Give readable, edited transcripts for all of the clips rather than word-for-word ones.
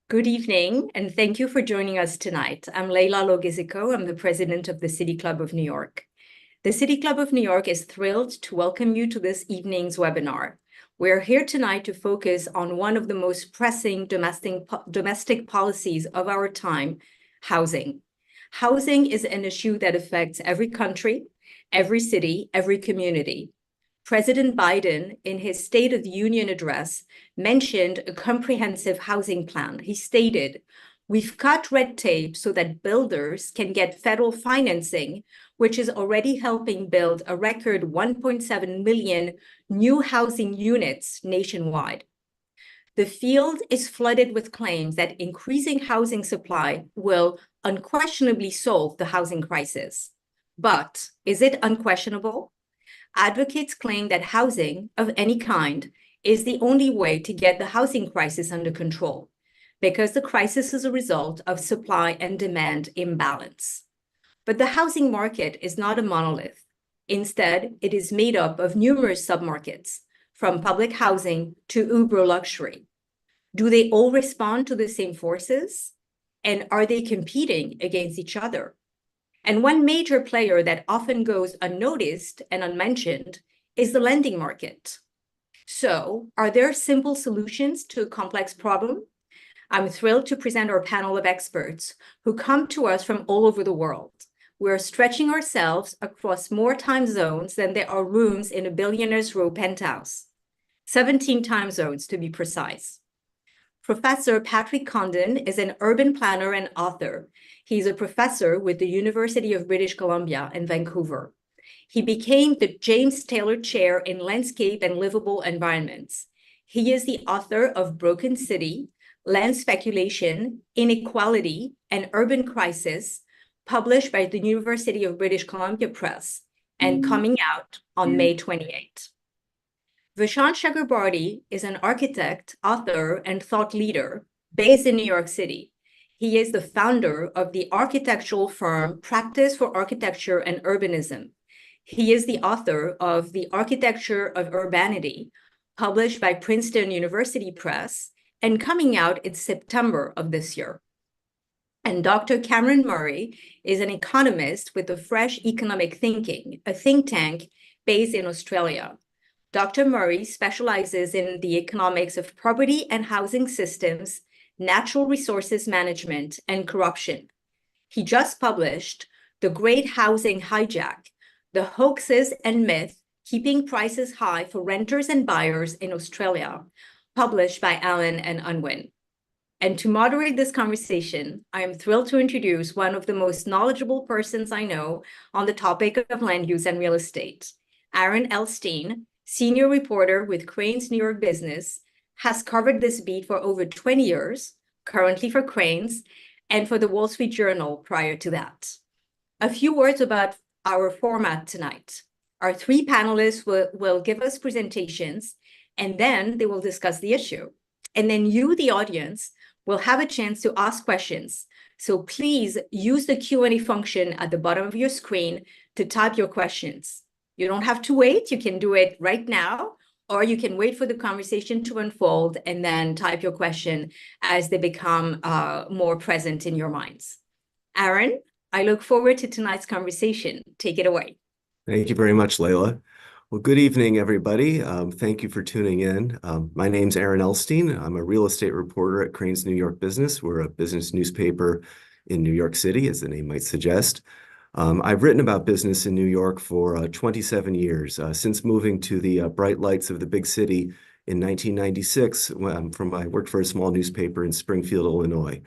Good evening, and thank you for joining us tonight. I'm Leila Logizico. I'm the president of the City Club of New York. The City Club of New York is thrilled to welcome you to this evening's webinar. We're here tonight to focus on one of the most pressing domestic policies of our time, housing. Housing is an issue that affects every country, every city, every community. President Biden, in his State of the Union address, mentioned a comprehensive housing plan. He stated, "We've cut red tape so that builders can get federal financing, which is already helping build a record 1.7 million new housing units nationwide." The field is flooded with claims that increasing housing supply will unquestionably solve the housing crisis. But is it unquestionable? Advocates claim that housing of any kind is the only way to get the housing crisis under control, because the crisis is a result of supply and demand imbalance. But the housing market is not a monolith. Instead, it is made up of numerous submarkets, from public housing to uber luxury. Do they all respond to the same forces? And are they competing against each other? And one major player that often goes unnoticed and unmentioned is the lending market. So, are there simple solutions to a complex problem? I'm thrilled to present our panel of experts who come to us from all over the world. We're stretching ourselves across more time zones than there are rooms in a billionaire's row penthouse. 17 time zones to be precise. Professor Patrick Condon is an urban planner and author. He's a professor with the University of British Columbia in Vancouver. He became the James Taylor Chair in Landscape and Livable Environments. He is the author of Broken City, Land Speculation, Inequality, and Urban Crisis, published by the University of British Columbia Press and coming out on May 28. Vishant Chakrabarty is an architect, author, and thought leader based in New York City. He is the founder of the architectural firm Practice for Architecture and Urbanism. He is the author of The Architecture of Urbanity, published by Princeton University Press and coming out in September of this year. And Dr. Cameron Murray is an economist with the Fresh Economic Thinking, a think tank based in Australia. Dr. Murray specializes in the economics of property and housing systems, natural resources management, and corruption. He just published The Great Housing Hijack, The Hoaxes and Myth Keeping Prices High for Renters and Buyers in Australia, published by Allen and Unwin. And to moderate this conversation, I am thrilled to introduce one of the most knowledgeable persons I know on the topic of land use and real estate. Aaron Elstein, senior reporter with Crain's New York Business, has covered this beat for over 20 years, currently for Crain's, and for the Wall Street Journal prior to that. A few words about our format tonight. Our three panelists will give us presentations, and then they will discuss the issue. And then you, the audience, will have a chance to ask questions. So please use the Q&A function at the bottom of your screen to type your questions. You don't have to wait. You can do it right now, or you can wait for the conversation to unfold and then type your question as they become more present in your minds. Aaron, I look forward to tonight's conversation. Take it away. Thank you very much, Leila. Well, good evening, everybody. Thank you for tuning in. My name's Aaron Elstein. I'm a real estate reporter at Crain's New York Business. We're a business newspaper in New York City, as the name might suggest. I've written about business in New York for 27 years, since moving to the bright lights of the big city in 1996. I worked for a small newspaper in Springfield, Illinois.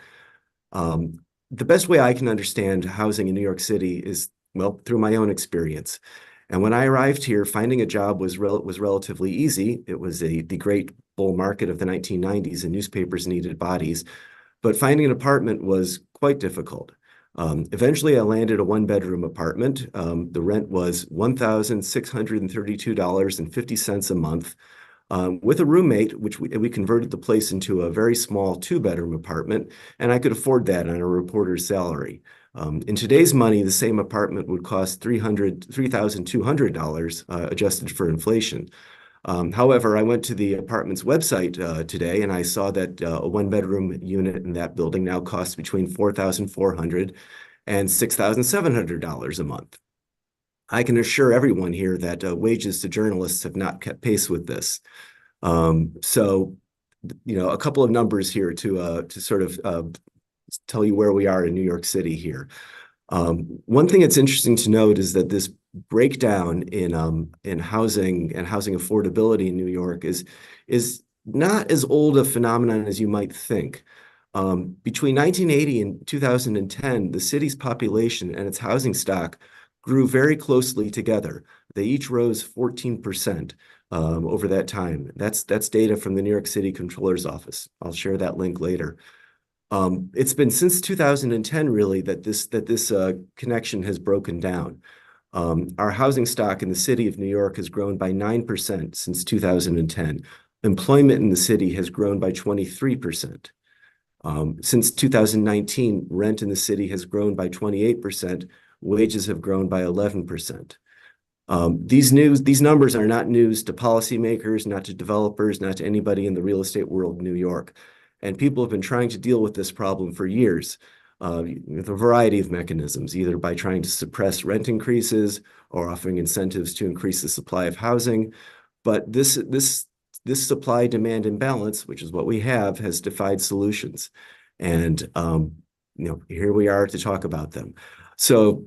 The best way I can understand housing in New York City is, well, through my own experience. And when I arrived here, finding a job was relatively easy. It was the great bull market of the 1990s, and newspapers needed bodies. But finding an apartment was quite difficult. Eventually, I landed a one-bedroom apartment. The rent was $1,632.50 a month, with a roommate, which we converted the place into a very small two-bedroom apartment, and I could afford that on a reporter's salary. In today's money, the same apartment would cost $3,200 adjusted for inflation. However, I went to the apartment's website today and I saw that a one-bedroom unit in that building now costs between $4,400 and $6,700 a month. I can assure everyone here that wages to journalists have not kept pace with this. So, a couple of numbers here to sort of tell you where we are in New York City here. One thing that's interesting to note is that this breakdown in housing and housing affordability in New York is not as old a phenomenon as you might think. Between 1980 and 2010, the city's population and its housing stock grew very closely together. They each rose 14% over that time. That's data from the New York City Comptroller's Office. I'll share that link later. It's been since 2010 really that this connection has broken down. Our housing stock in the city of New York has grown by 9% since 2010. Employment in the city has grown by 23%. Since 2019, rent in the city has grown by 28%. Wages have grown by 11%. These numbers are not news to policymakers, not to developers, not to anybody in the real estate world in New York. And people have been trying to deal with this problem for years with a variety of mechanisms, either by trying to suppress rent increases or offering incentives to increase the supply of housing. But this supply-demand imbalance, which is what we have, has defied solutions. And here we are to talk about them. So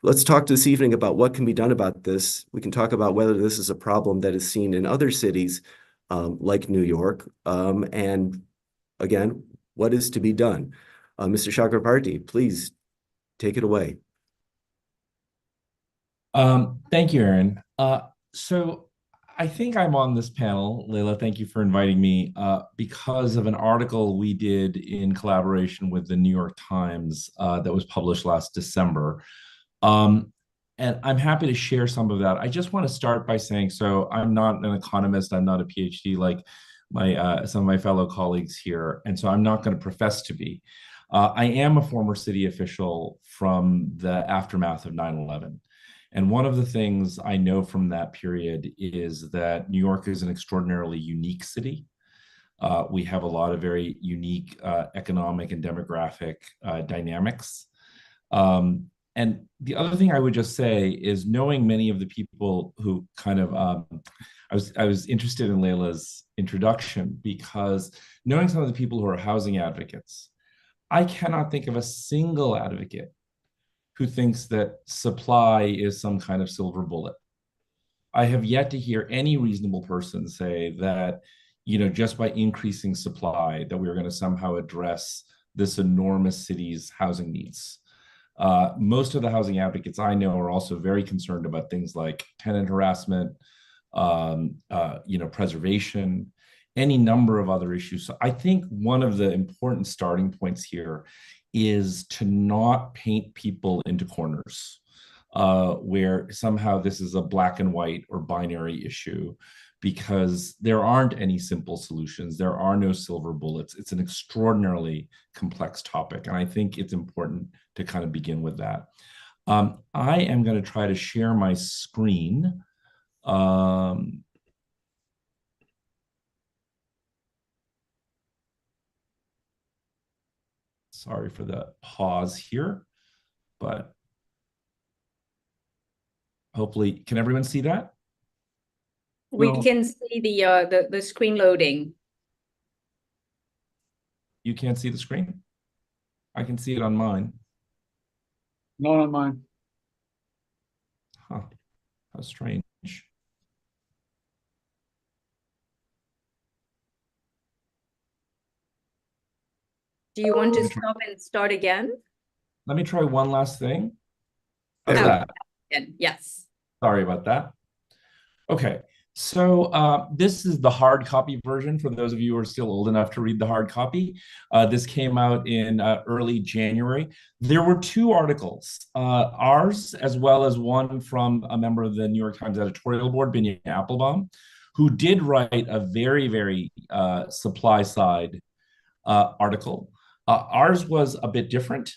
let's talk this evening about what can be done about this. We can talk about whether this is a problem that is seen in other cities like New York, and again, what is to be done? Mr. Chakrabarty, please take it away. Thank you, Aaron. So I think I'm on this panel, Leila, thank you for inviting me, because of an article we did in collaboration with the New York Times that was published last December. And I'm happy to share some of that. I just want to start by saying, so I'm not an economist, I'm not a PhD like some of my fellow colleagues here, and so I'm not going to profess to be. I am a former city official from the aftermath of 9/11. And one of the things I know from that period is that New York is an extraordinarily unique city. We have a lot of very unique economic and demographic dynamics. And the other thing I would just say is knowing many of the people who kind of, I was interested in Leila's introduction because knowing some of the people who are housing advocates, I cannot think of a single advocate who thinks that supply is some kind of silver bullet. I have yet to hear any reasonable person say that, just by increasing supply, that we're going to somehow address this enormous city's housing needs. Most of the housing advocates I know are also very concerned about things like tenant harassment, preservation, any number of other issues. So I think one of the important starting points here is to not paint people into corners where somehow this is a black and white or binary issue, because there aren't any simple solutions. There are no silver bullets. It's an extraordinarily complex topic. And I think it's important to kind of begin with that. I am going to try to share my screen. Sorry for the pause here, but hopefully, can everyone see that? We can see the screen loading. You can't see the screen? I can see it on mine. Not on mine. Huh, how strange. Do you want to stop and start again? Let me try one last thing. How's that? Yes. Sorry about that. Okay, so this is the hard copy version for those of you who are still old enough to read the hard copy. This came out in early January. There were two articles, ours as well as one from a member of the New York Times editorial board, Binya Applebaum, who did write a very, very supply side article. Ours was a bit different.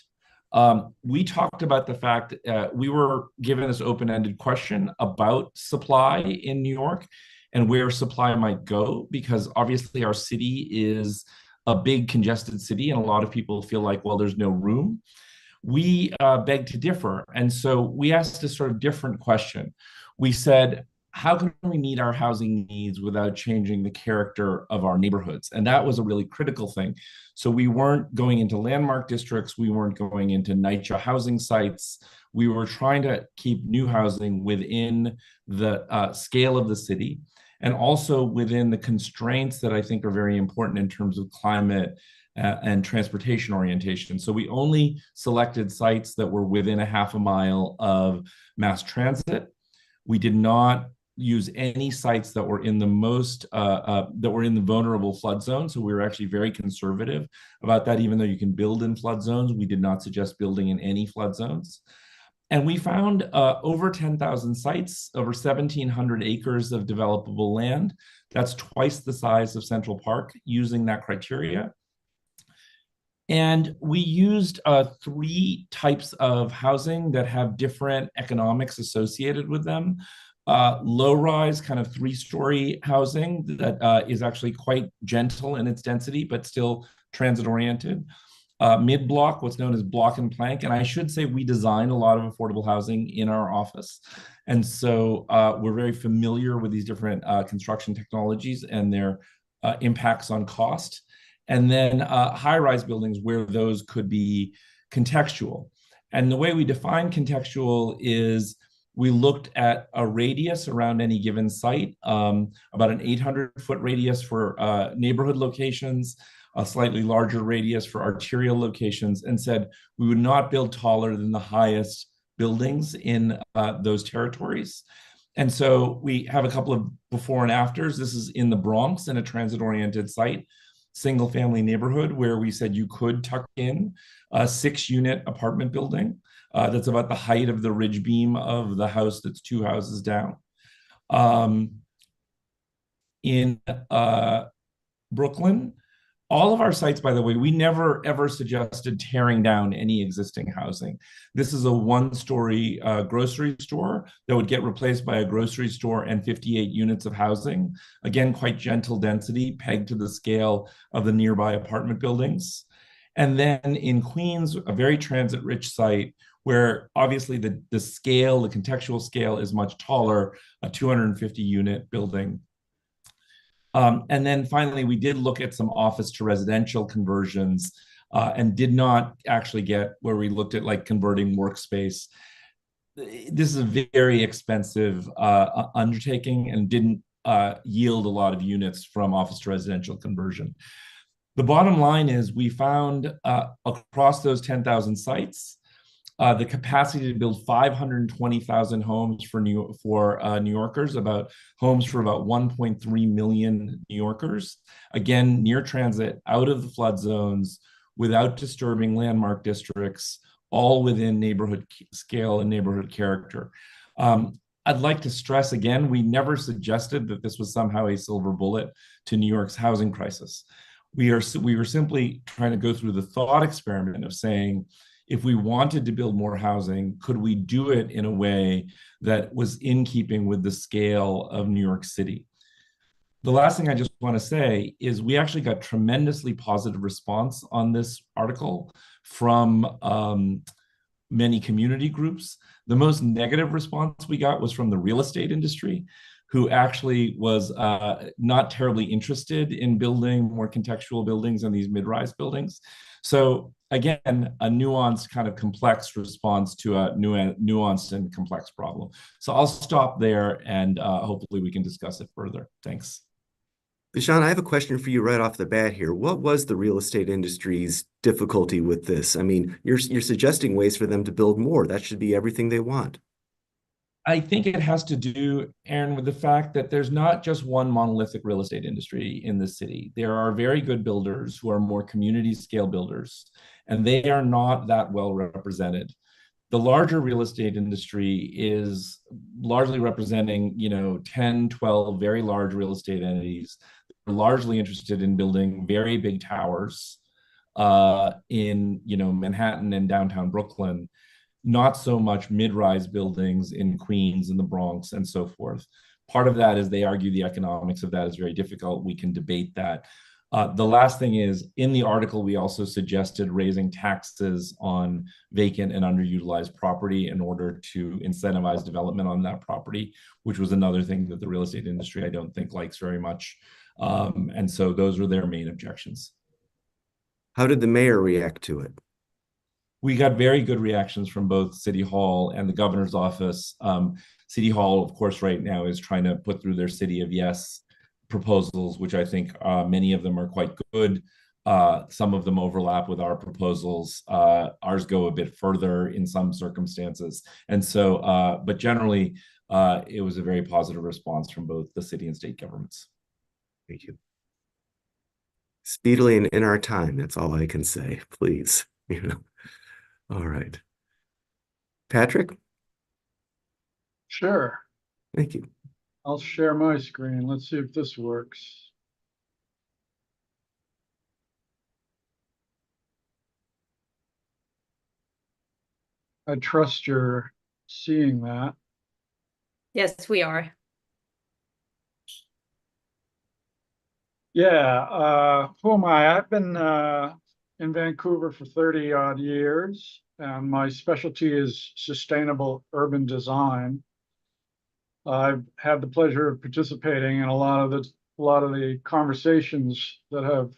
We talked about the fact we were given this open-ended question about supply in New York, and where supply might go, because obviously our city is a big congested city and a lot of people feel like, well, there's no room. We beg to differ. And so we asked a sort of different question. We said, how can we meet our housing needs without changing the character of our neighborhoods? And that was a really critical thing. So we weren't going into landmark districts. We weren't going into NYCHA housing sites. We were trying to keep new housing within the scale of the city, and also within the constraints that I think are very important in terms of climate and transportation orientation. So we only selected sites that were within a half a mile of mass transit. We did not use any sites that were in the vulnerable flood zone. So we were actually very conservative about that. Even though you can build in flood zones, we did not suggest building in any flood zones. And we found over 10,000 sites, over 1,700 acres of developable land. That's twice the size of Central Park using that criteria. And we used 3 types of housing that have different economics associated with them. Low-rise, kind of 3-story housing that is actually quite gentle in its density, but still transit-oriented. Mid-block, what's known as block and plank. And I should say we design a lot of affordable housing in our office. And so we're very familiar with these different construction technologies and their impacts on cost. And then high-rise buildings where those could be contextual. And the way we define contextual is we looked at a radius around any given site, about an 800-foot radius for neighborhood locations, a slightly larger radius for arterial locations, and said we would not build taller than the highest buildings in those territories. And so we have a couple of before and afters. This is in the Bronx in a transit-oriented site, single-family neighborhood, where we said you could tuck in a 6-unit apartment building that's about the height of the ridge beam of the house that's 2 houses down. In Brooklyn, all of our sites, by the way, we never ever suggested tearing down any existing housing. This is a 1-story grocery store that would get replaced by a grocery store and 58 units of housing. Again, quite gentle density, pegged to the scale of the nearby apartment buildings. And then in Queens, a very transit-rich site where obviously the scale, the contextual scale is much taller, a 250-unit building. And then finally, we did look at some office to residential conversions and did not actually get where we looked at like converting workspace. This is a very expensive undertaking and didn't yield a lot of units from office to residential conversion. The bottom line is we found across those 10,000 sites, the capacity to build 520,000 homes for New Yorkers, about homes for about 1.3 million New Yorkers. Again, near transit, out of the flood zones, without disturbing landmark districts, all within neighborhood scale and neighborhood character. I'd like to stress again, we never suggested that this was somehow a silver bullet to New York's housing crisis. We were simply trying to go through the thought experiment of saying, if we wanted to build more housing, could we do it in a way that was in keeping with the scale of New York City? The last thing I just want to say is we actually got tremendously positive response on this article from many community groups. The most negative response we got was from the real estate industry, who actually was not terribly interested in building more contextual buildings and these mid-rise buildings. So again, a nuanced kind of complex response to a nuanced and complex problem. So I'll stop there and hopefully we can discuss it further. Thanks. Bishan, I have a question for you right off the bat here. What was the real estate industry's difficulty with this? I mean, you're suggesting ways for them to build more. That should be everything they want. I think it has to do, Aaron, with the fact that there's not just one monolithic real estate industry in the city. There are very good builders who are more community scale builders, and they are not that well represented. The larger real estate industry is largely representing, 10, 12 very large real estate entities. They're largely interested in building very big towers in, Manhattan and downtown Brooklyn. Not so much mid-rise buildings in Queens and the Bronx and so forth. Part of that is they argue the economics of that is very difficult. We can debate that. The last thing is, in the article, we also suggested raising taxes on vacant and underutilized property in order to incentivize development on that property, which was another thing that the real estate industry, I don't think, likes very much. And so those were their main objections. How did the mayor react to it? We got very good reactions from both City Hall and the governor's office. City Hall, of course, right now is trying to put through their City of Yes proposals, which I think many of them are quite good. Some of them overlap with our proposals. Ours go a bit further in some circumstances. And so, but generally, it was a very positive response from both the city and state governments. Thank you. Speedily and in our time, that's all I can say, please. All right. Patrick? Sure. Thank you. I'll share my screen. Let's see if this works. I trust you're seeing that. Yes, we are. Yeah, who am I? I've been in Vancouver for 30 odd years, and my specialty is sustainable urban design. I've had the pleasure of participating in a lot of the conversations that have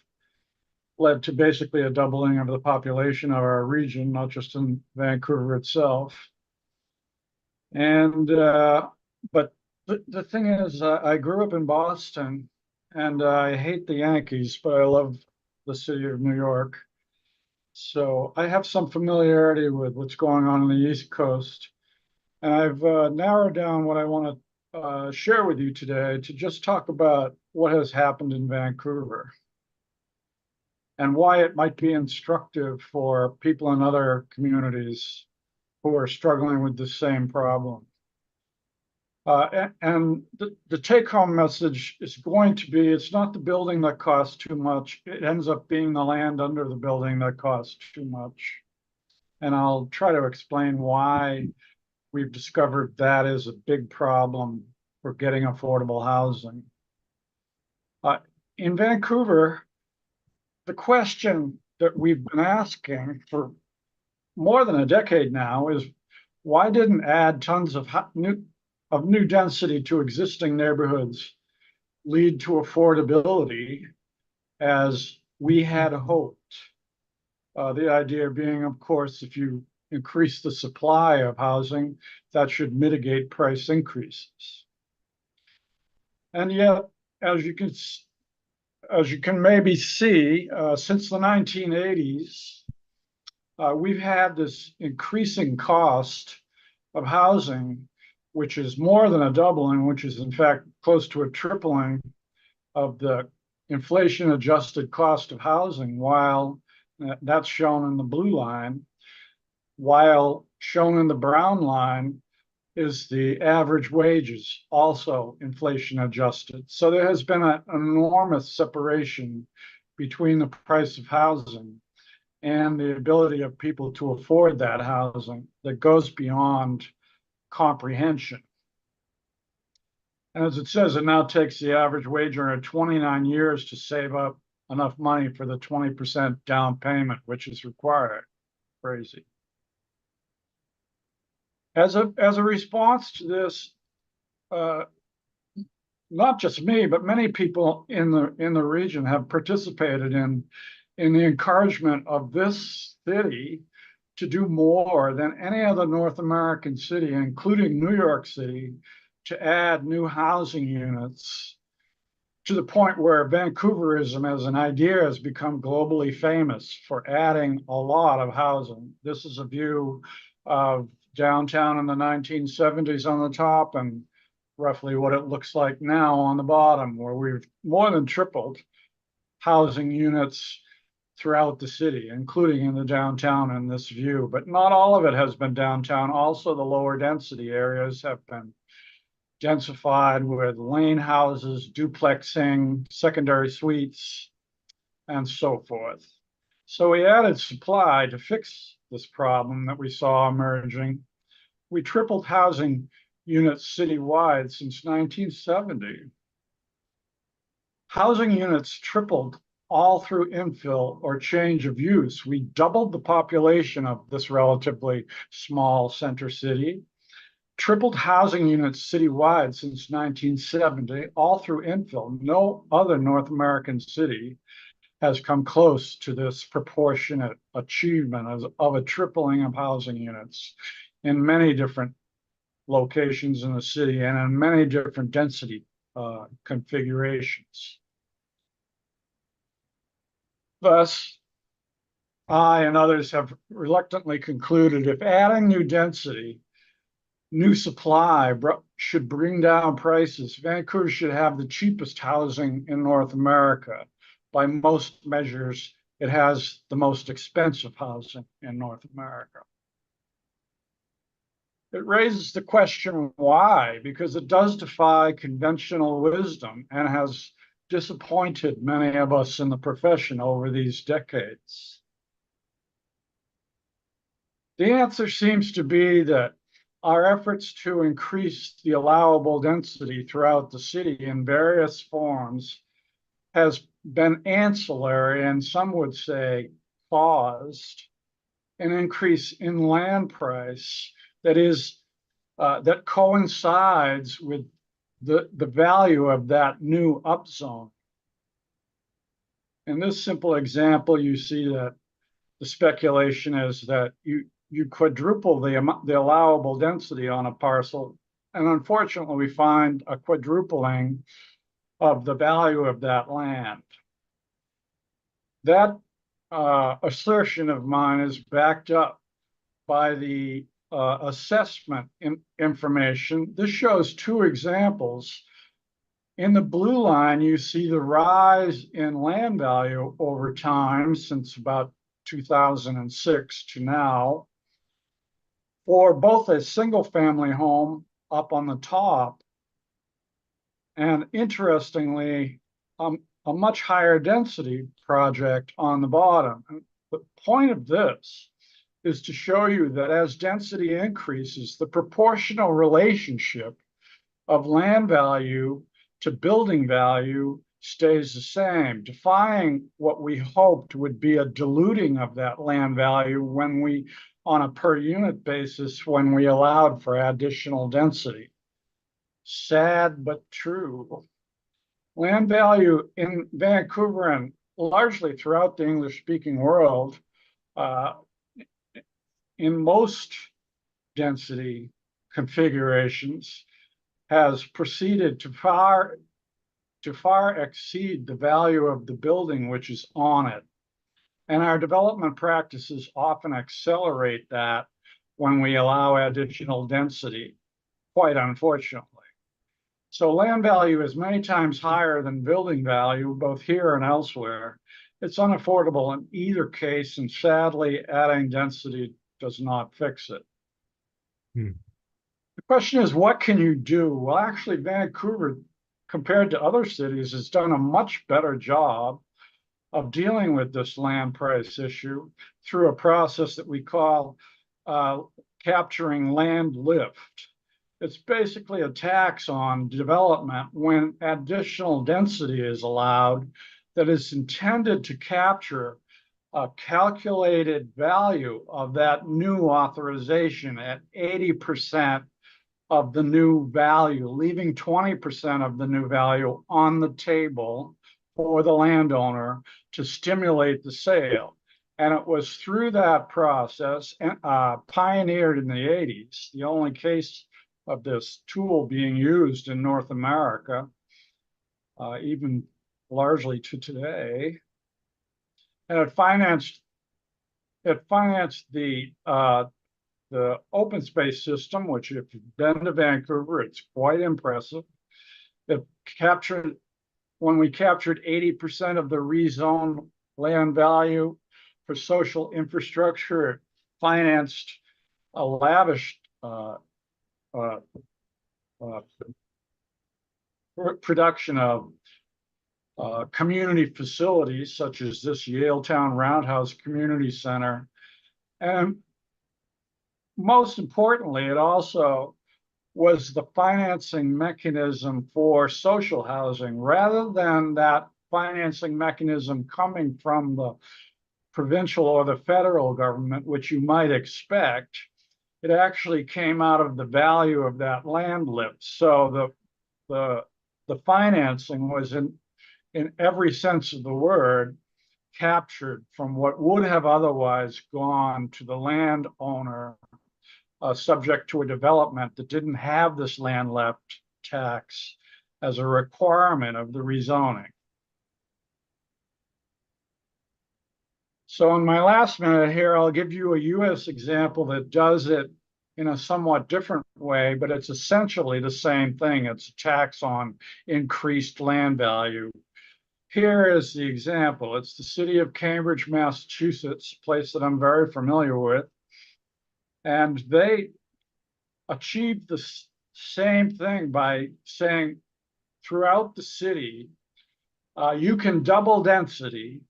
led to basically a doubling of the population of our region, not just in Vancouver itself. And but the thing is, I grew up in Boston, and I hate the Yankees, but I love the city of New York. So I have some familiarity with what's going on the East Coast. And I've narrowed down what I want to share with you today to just talk about what has happened in Vancouver and why it might be instructive for people in other communities who are struggling with the same problem. And the take-home message is going to be, it's not the building that costs too much. It ends up being the land under the building that costs too much. And I'll try to explain why we've discovered that is a big problem for getting affordable housing. In Vancouver, the question that we've been asking for more than a decade now is, why didn't add tons of new density to existing neighborhoods lead to affordability as we had hoped? The idea being, of course, if you increase the supply of housing, that should mitigate price increases. And yet, as you can maybe see, since the 1980s, we've had this increasing cost of housing, which is more than a doubling, which is in fact close to a tripling of the inflation-adjusted cost of housing, while that's shown in the blue line, while shown in the brown line is the average wages, also inflation adjusted. So there has been an enormous separation between the price of housing and the ability of people to afford that housing that goes beyond comprehension. And as it says, it now takes the average wage earner 29 years to save up enough money for the 20% down payment, which is required. Crazy. As a response to this, not just me, but many people in the region have participated in the encouragement of this city to do more than any other North American city, including New York City, to add new housing units, to the point where Vancouverism as an idea has become globally famous for adding a lot of housing. This is a view of downtown in the 1970s on the top, and roughly what it looks like now on the bottom, where we've more than tripled housing units throughout the city, including in the downtown in this view. But not all of it has been downtown. Also, the lower density areas have been densified with lane houses, duplexing, secondary suites, and so forth. So we added supply to fix this problem that we saw emerging. We tripled housing units citywide since 1970. Housing units tripled all through infill or change of use. We doubled the population of this relatively small center city, tripled housing units citywide since 1970, all through infill. No other North American city has come close to this proportionate achievement of a tripling of housing units in many different locations in the city and in many different density configurations. Thus, I and others have reluctantly concluded if adding new density, new supply should bring down prices, Vancouver should have the cheapest housing in North America. By most measures, it has the most expensive housing in North America. It raises the question why, because it does defy conventional wisdom and has disappointed many of us in the profession over these decades. The answer seems to be that our efforts to increase the allowable density throughout the city in various forms has been ancillary, and some would say caused an increase in land price that coincides with the value of that new upzone. In this simple example, you see that the speculation is that you quadruple the allowable density on a parcel, and unfortunately, we find a quadrupling of the value of that land. That assertion of mine is backed up by the assessment information. This shows two examples. In the blue line, you see the rise in land value over time since about 2006 to now for both a single family home up on the top and, interestingly, a much higher density project on the bottom. The point of this is to show you that as density increases, the proportional relationship of land value to building value stays the same, defying what we hoped would be a diluting of that land value when we, on a per unit basis, when we allowed for additional density. Sad but true. Land value in Vancouver and largely throughout the English-speaking world, in most density configurations, has proceeded to far exceed the value of the building which is on it. And our development practices often accelerate that when we allow additional density, quite unfortunately. So land value is many times higher than building value, both here and elsewhere. It's unaffordable in either case, and sadly, adding density does not fix it. The question is, what can you do? Well, actually, Vancouver, compared to other cities, has done a much better job of dealing with this land price issue through a process that we call capturing land lift. It's basically a tax on development when additional density is allowed that is intended to capture a calculated value of that new authorization at 80% of the new value, leaving 20% of the new value on the table for the landowner to stimulate the sale. And it was through that process, pioneered in the 80s, the only case of this tool being used in North America, even largely to today. And it financed the open space system, which, if you've been to Vancouver, it's quite impressive. When we captured 80% of the rezoned land value for social infrastructure, it financed a lavish production of community facilities such as this Yaletown Roundhouse Community Center. And most importantly, it also was the financing mechanism for social housing, rather than that financing mechanism coming from the provincial or the federal government, which you might expect. It actually came out of the value of that land lift. So the financing was in every sense of the word captured from what would have otherwise gone to the landowner, subject to a development that didn't have this land left tax as a requirement of the rezoning. So in my last minute here, I'll give you a US example that does it in a somewhat different way, but it's essentially the same thing. It's a tax on increased land value. Here is the example. It's the city of Cambridge, Massachusetts, a place that I'm very familiar with. And they achieved the same thing by saying throughout the city, you can double density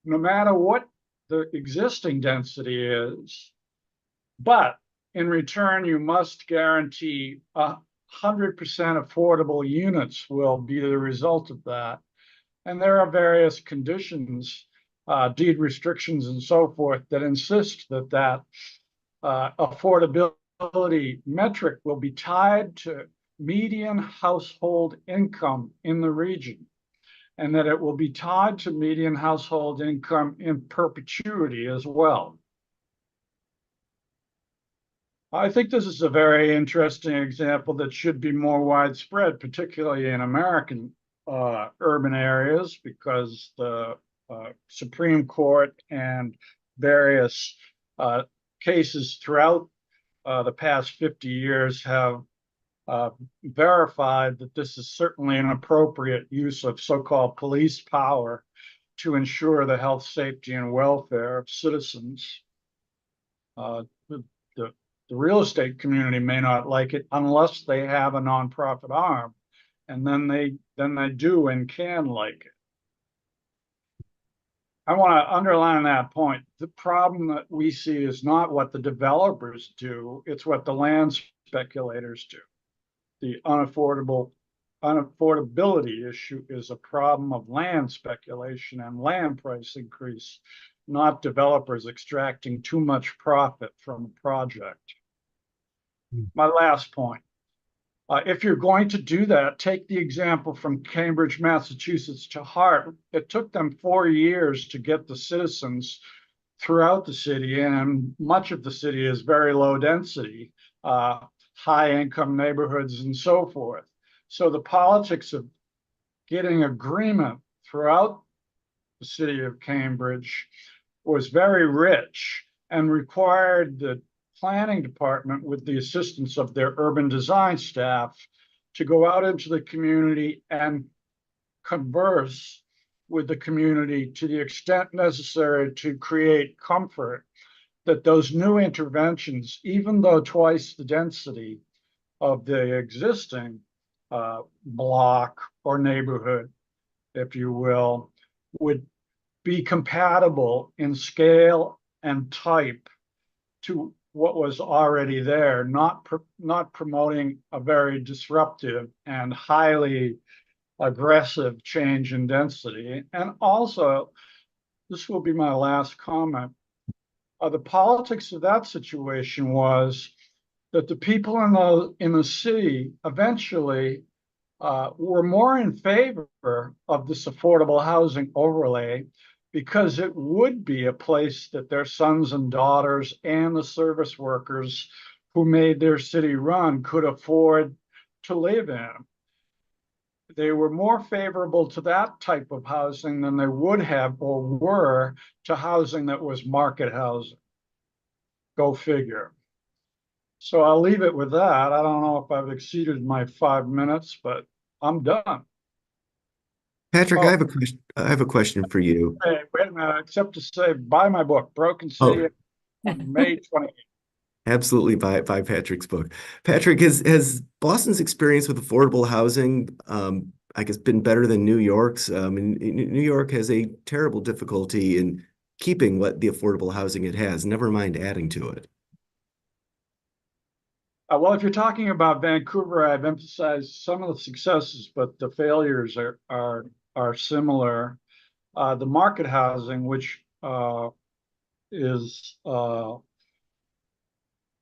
no matter what the existing density is, but in return, you must guarantee 100% affordable units will be the result of that. And there are various conditions, deed restrictions and so forth, that insist that that affordability metric will be tied to median household income in the region, and that it will be tied to median household income in perpetuity as well. I think this is a very interesting example that should be more widespread, particularly in American urban areas, because the Supreme Court and various cases throughout the past 50 years have verified that this is certainly an appropriate use of so-called police power to ensure the health, safety, and welfare of citizens. The real estate community may not like it unless they have a nonprofit arm, and then they do and can like it. I want to underline that point. The problem that we see is not what the developers do, it's what the land speculators do. The unaffordability issue is a problem of land speculation and land price increase, not developers extracting too much profit from a project. My last point. If you're going to do that, take the example from Cambridge, Massachusetts to heart. It took them 4 years to get the citizens throughout the city, and much of the city is very low density, high income neighborhoods and so forth. So the politics of getting agreement throughout the city of Cambridge was very rich and required the planning department, with the assistance of their urban design staff, to go out into the community and converse with the community to the extent necessary to create comfort that those new interventions, even though twice the density of the existing block or neighborhood, if you will, would be compatible in scale and type to what was already there, not promoting a very disruptive and highly aggressive change in density. And also, this will be my last comment, the politics of that situation was that the people in the city eventually were more in favor of this affordable housing overlay, because it would be a place that their sons and daughters and the service workers who made their city run could afford to live in. They were more favorable to that type of housing than they would have or were to housing that was market housing. Go figure. So I'll leave it with that. I don't know if I've exceeded my 5 minutes, but I'm done. Patrick, Oh. I have a question for you. Hey, wait a minute, except to say, buy my book, Broken City, on May 28th. Absolutely, buy Patrick's book. Patrick, has Boston's experience with affordable housing, I guess, been better than New York's? And New York has a terrible difficulty in keeping what the affordable housing it has, never mind adding to it. Well, if you're talking about Vancouver, I've emphasized some of the successes, but the failures are similar. The market housing, which is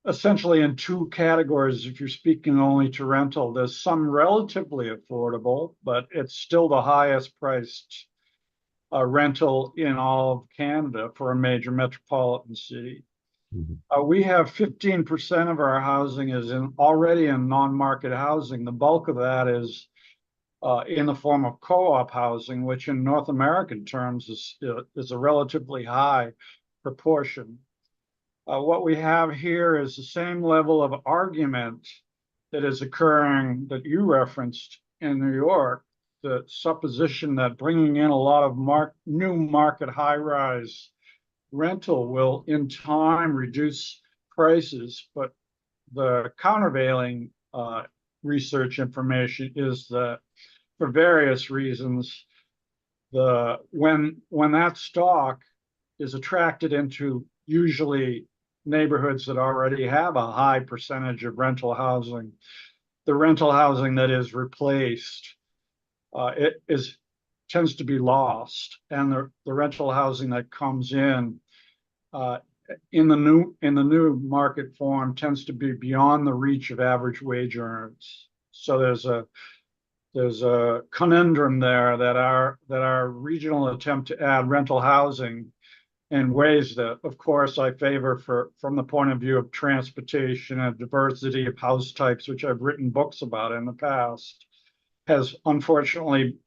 essentially in two categories. If you're speaking only to rental, there's some relatively affordable, but it's still the highest priced rental in all of Canada for a major metropolitan city. We have 15% of our housing is already in non-market housing. The bulk of that is in the form of co-op housing, which in North American terms is a relatively high proportion. What we have here is the same level of argument that is occurring that you referenced in New York, the supposition that bringing in a lot of new market high-rise rental will in time reduce prices, but the countervailing research information is that for various reasons, when that stock is attracted into usually neighborhoods that already have a high percentage of rental housing, the rental housing that is replaced tends to be lost, and the rental housing that comes in the new market form tends to be beyond the reach of average wage earners. So there's a conundrum there that our regional attempt to add rental housing in ways that, of course, I favor from the point of view of transportation and diversity of house types, which I've written books about in the past, has unfortunately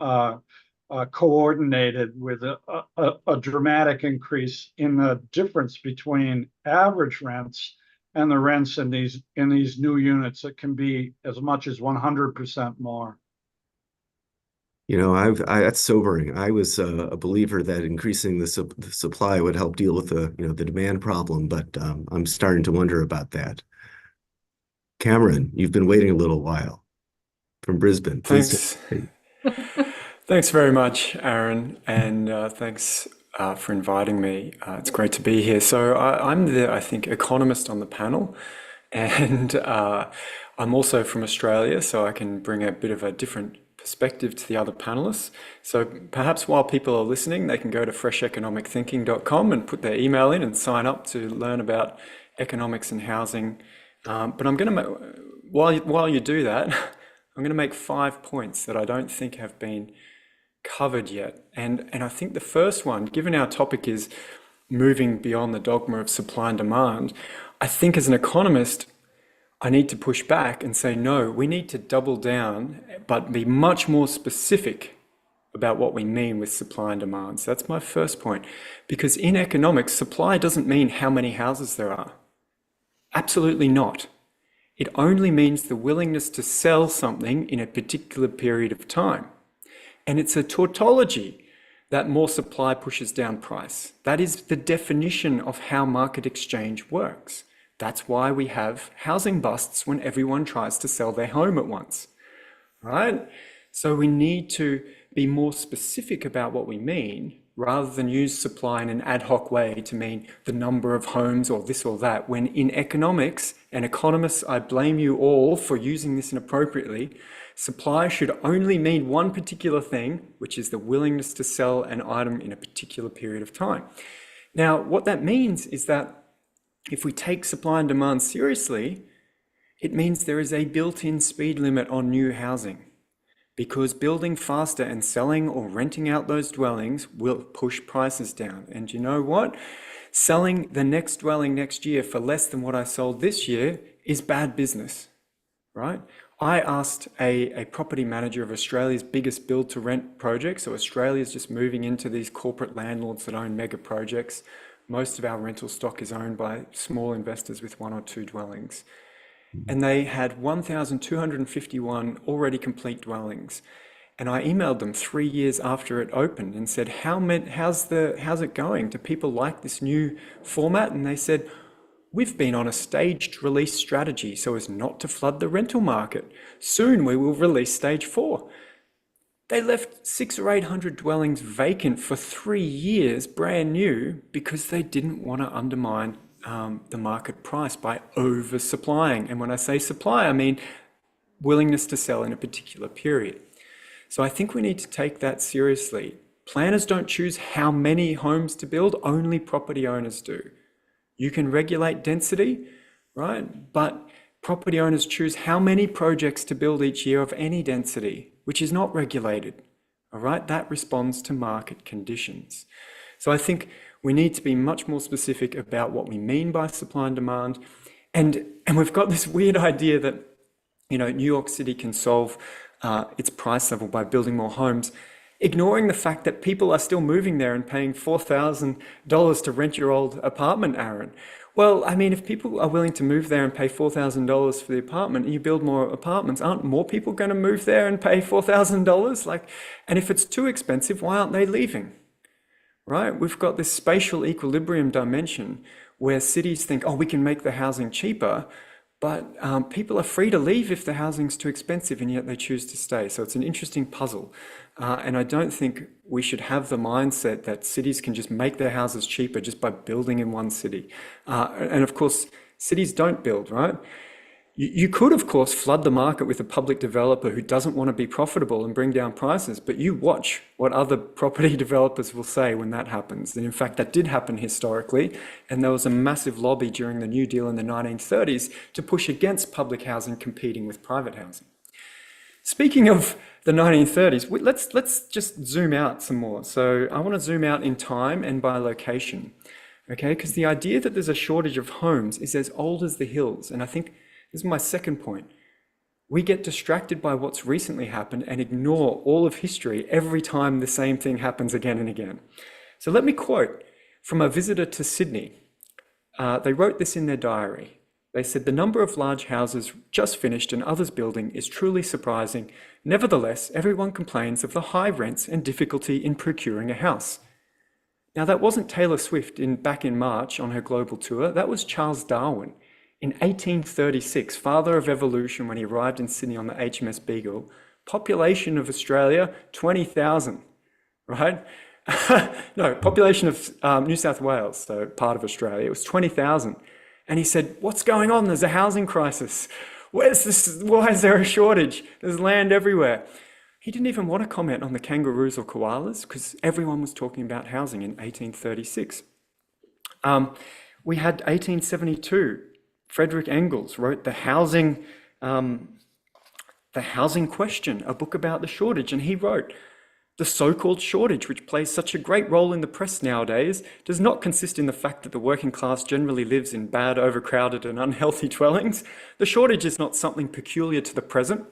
coordinated with a dramatic increase in the difference between average rents and the rents in these new units that can be as much as 100% more. You know, that's sobering. I was a believer that increasing the supply would help deal with the demand problem, but I'm starting to wonder about that. Cameron, you've been waiting a little while from Brisbane. Please. Thanks very much, Aaron, and thanks for inviting me. It's great to be here. So I'm I think, economist on the panel, and I'm also from Australia, so I can bring a bit of a different perspective to the other panelists. So perhaps while people are listening, they can go to fresheconomicthinking.com and put their email in and sign up to learn about economics and housing. But I'm going to, while you do that, I'm going to make 5 points that I don't think have been covered yet. And I think the first one, given our topic is moving beyond the dogma of supply and demand, I think as an economist, I need to push back and say, no, we need to double down, but be much more specific about what we mean with supply and demand. So that's my first point. Because in economics, supply doesn't mean how many houses there are. Absolutely not. It only means the willingness to sell something in a particular period of time. And it's a tautology that more supply pushes down price. That is the definition of how market exchange works. That's why we have housing busts when everyone tries to sell their home at once, right? So we need to be more specific about what we mean rather than use supply in an ad hoc way to mean the number of homes or this or that, when in economics, and economists, I blame you all for using this inappropriately, supply should only mean one particular thing, which is the willingness to sell an item in a particular period of time. Now, what that means is that if we take supply and demand seriously, it means there is a built-in speed limit on new housing, because building faster and selling or renting out those dwellings will push prices down. And you know what? Selling the next dwelling next year for less than what I sold this year is bad business, right? I asked a property manager of Australia's biggest build-to-rent project. So Australia's just moving into these corporate landlords that own mega projects. Most of our rental stock is owned by small investors with 1 or 2 dwellings. And they had 1,251 already complete dwellings. And I emailed them 3 years after it opened and said, how's it going? Do people like this new format? And they said, we've been on a staged release strategy so as not to flood the rental market. Soon we will release stage 4. They left 600 or 800 dwellings vacant for 3 years, brand new, because they didn't want to undermine the market price by oversupplying. And when I say supply, I mean willingness to sell in a particular period. So I think we need to take that seriously. Planners don't choose how many homes to build, only property owners do. You can regulate density, right? But property owners choose how many projects to build each year of any density, which is not regulated, all right? That responds to market conditions. So I think we need to be much more specific about what we mean by supply and demand. And we've got this weird idea that, you know, New York City can solve its price level by building more homes, ignoring the fact that people are still moving there and paying $4,000 to rent your old apartment, Aaron. Well, I mean, if people are willing to move there and pay $4,000 for the apartment and you build more apartments, aren't more people going to move there and pay $4,000? Like, and if it's too expensive, why aren't they leaving? Right? We've got this spatial equilibrium dimension where cities think, oh, we can make the housing cheaper, but people are free to leave if the housing's too expensive, and yet they choose to stay. So it's an interesting puzzle. And I don't think we should have the mindset that cities can just make their houses cheaper just by building in one city. And of course, cities don't build, right? You could, of course, flood the market with a public developer who doesn't want to be profitable and bring down prices, but you watch what other property developers will say when that happens. And in fact, that did happen historically, and there was a massive lobby during the New Deal in the 1930s to push against public housing competing with private housing. Speaking of the 1930s, let's just zoom out some more. So I want to zoom out in time and by location, okay? Because the idea that there's a shortage of homes is as old as the hills, and I think this is my second point. We get distracted by what's recently happened and ignore all of history every time the same thing happens again and again. So let me quote from a visitor to Sydney. They wrote this in their diary. They said, "The number of large houses just finished and others building is truly surprising. Nevertheless, everyone complains of the high rents and difficulty in procuring a house." Now, that wasn't Taylor Swift back in March on her global tour. That was Charles Darwin. In 1836, father of evolution, when he arrived in Sydney on the HMS Beagle, population of Australia, 20,000, right? No, population of New South Wales, so part of Australia, it was 20,000. And he said, what's going on? There's a housing crisis. Where's this? Why is there a shortage? There's land everywhere. He didn't even want to comment on the kangaroos or koalas because everyone was talking about housing in 1836. We had 1872. Frederick Engels wrote The Housing Question, a book about the shortage, and he wrote, "The so-called shortage, which plays such a great role in the press nowadays, does not consist in the fact that the working class generally lives in bad, overcrowded and unhealthy dwellings. The shortage is not something peculiar to the present.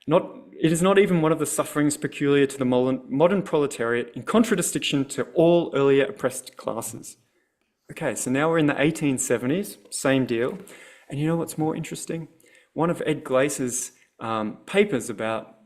It is not even one of the sufferings peculiar to the modern proletariat, in contradistinction to all earlier oppressed classes." Okay, so now we're in the 1870s, same deal. And you know what's more interesting? One of Ed Glaser's papers about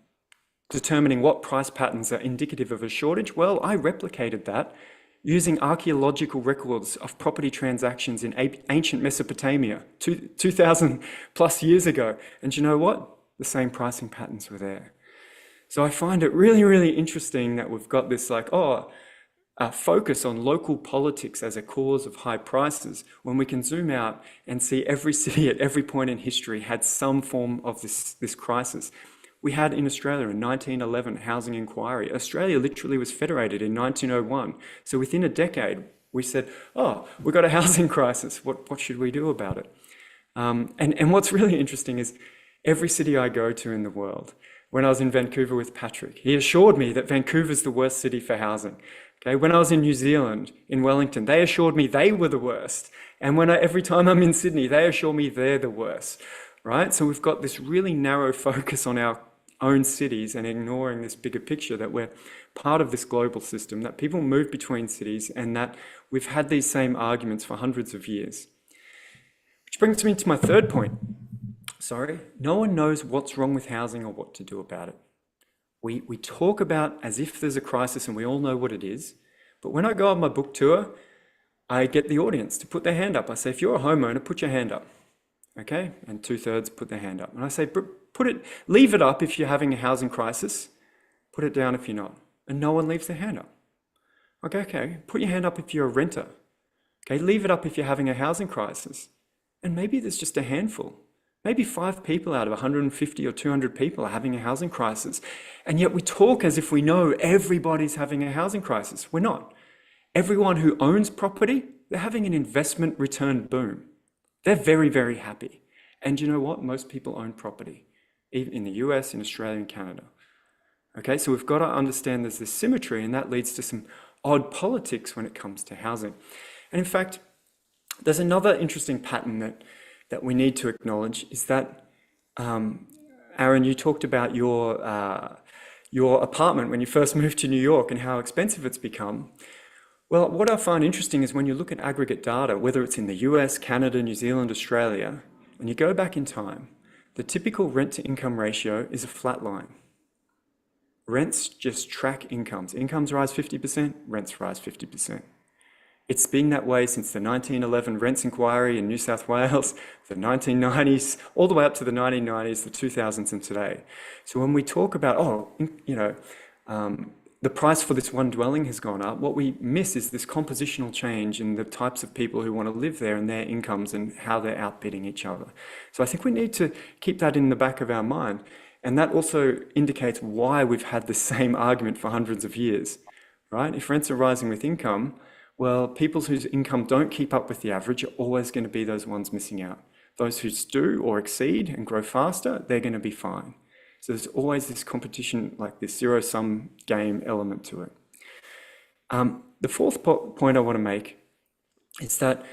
determining what price patterns are indicative of a shortage, well, I replicated that using archaeological records of property transactions in ancient Mesopotamia, 2,000 plus years ago. And you know what? The same pricing patterns were there. So I find it really, really interesting that we've got this like, focus on local politics as a cause of high prices, when we can zoom out and see every city at every point in history had some form of this crisis. We had in Australia in 1911 housing inquiry. Australia literally was federated in 1901. So within a decade, we said, oh, we've got a housing crisis. What should we do about it? And what's really interesting is every city I go to in the world, when I was in Vancouver with Patrick, he assured me that Vancouver's the worst city for housing. Okay, when I was in New Zealand, in Wellington, they assured me they were the worst. And every time I'm in Sydney, they assure me they're the worst, right? So we've got this really narrow focus on our own cities and ignoring this bigger picture that we're part of this global system, that people move between cities, and that we've had these same arguments for hundreds of years. Which brings me to my third point. No one knows what's wrong with housing or what to do about it. We talk about as if there's a crisis and we all know what it is, but when I go on my book tour, I get the audience to put their hand up. I say, if you're a homeowner, put your hand up, okay? And 2/3 put their hand up. And I say, leave it up if you're having a housing crisis, put it down if you're not. And no one leaves their hand up. Okay, put your hand up if you're a renter. Okay, leave it up if you're having a housing crisis. And maybe there's just a handful. Maybe 5 people out of 150 or 200 people are having a housing crisis. And yet we talk as if we know everybody's having a housing crisis. We're not. Everyone who owns property, they're having an investment return boom. They're very, very happy. And you know what? Most people own property, even in the US, in Australia, and Canada. Okay, so we've got to understand there's this symmetry, and that leads to some odd politics when it comes to housing. And in fact, there's another interesting pattern that we need to acknowledge is that, Aaron, you talked about your apartment when you first moved to New York and how expensive it's become. Well, what I find interesting is when you look at aggregate data, whether it's in the US, Canada, New Zealand, Australia, when you go back in time, the typical rent to income ratio is a flat line. Rents just track incomes. Incomes rise 50%, rents rise 50%. It's been that way since the 1911 Rents Inquiry in New South Wales, the 1990s, all the way up to the 1990s, the 2000s, and today. So when we talk about, the price for this one dwelling has gone up, what we miss is this compositional change in the types of people who want to live there and their incomes and how they're outbidding each other. So I think we need to keep that in the back of our mind. And that also indicates why we've had the same argument for hundreds of years, right? If rents are rising with income, well, people whose income don't keep up with the average are always going to be those ones missing out. Those who do or exceed and grow faster, they're going to be fine. So there's always this competition, like this zero-sum game element to it. The fourth point I want to make is that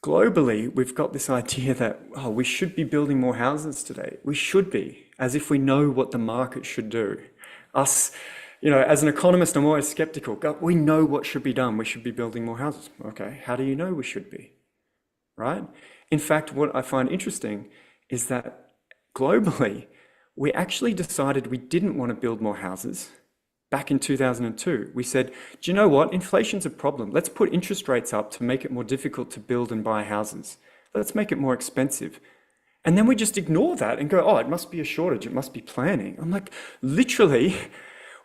globally, we've got this idea that, we should be building more houses today. We should be, as if we know what the market should do. Us, as an economist, I'm always skeptical. We know what should be done. We should be building more houses. Okay, how do you know we should be, right? In fact, what I find interesting is that globally, we actually decided we didn't want to build more houses back in 2002. We said, do you know what? Inflation's a problem. Let's put interest rates up to make it more difficult to build and buy houses. Let's make it more expensive. And then we just ignore that and go, it must be a shortage. It must be planning. I'm like, literally,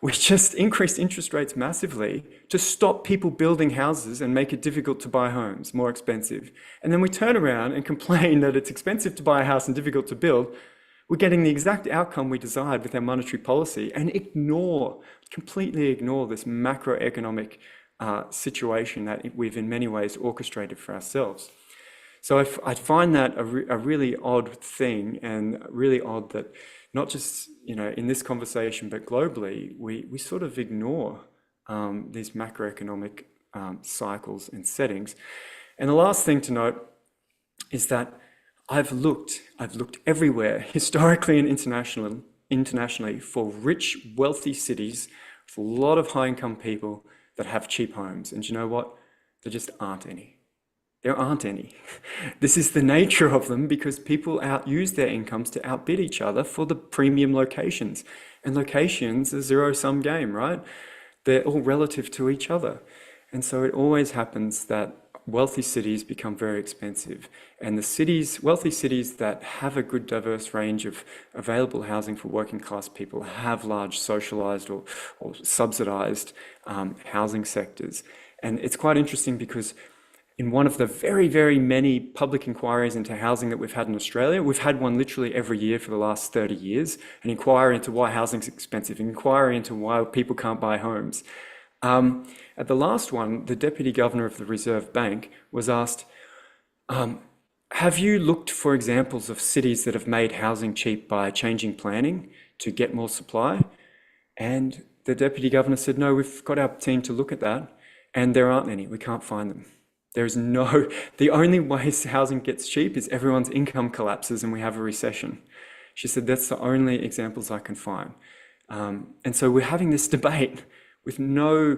we just increased interest rates massively to stop people building houses and make it difficult to buy homes, more expensive. And then we turn around and complain that it's expensive to buy a house and difficult to build. We're getting the exact outcome we desired with our monetary policy and completely ignore this macroeconomic situation that we've in many ways orchestrated for ourselves. So I find that a really odd thing, and really odd that not just in this conversation, but globally, we sort of ignore these macroeconomic cycles and settings. And the last thing to note is that I've looked everywhere, historically and internationally, for rich, wealthy cities with a lot of high-income people that have cheap homes. And you know what? There just aren't any. There aren't any. This is the nature of them because people use their incomes to outbid each other for the premium locations. And locations are a zero-sum game, right? They're all relative to each other. And so it always happens that wealthy cities become very expensive. And the wealthy cities that have a good diverse range of available housing for working class people have large socialized or subsidized housing sectors. And it's quite interesting because in one of the very, very many public inquiries into housing that we've had in Australia, we've had one literally every year for the last 30 years, an inquiry into why housing's expensive, an inquiry into why people can't buy homes. At the last one, the Deputy Governor of the Reserve Bank was asked, have you looked for examples of cities that have made housing cheap by changing planning to get more supply? And the Deputy Governor said, no, we've got our team to look at that, and there aren't any, we can't find them. The only way housing gets cheap is everyone's income collapses and we have a recession. She said, that's the only examples I can find. And so we're having this debate with no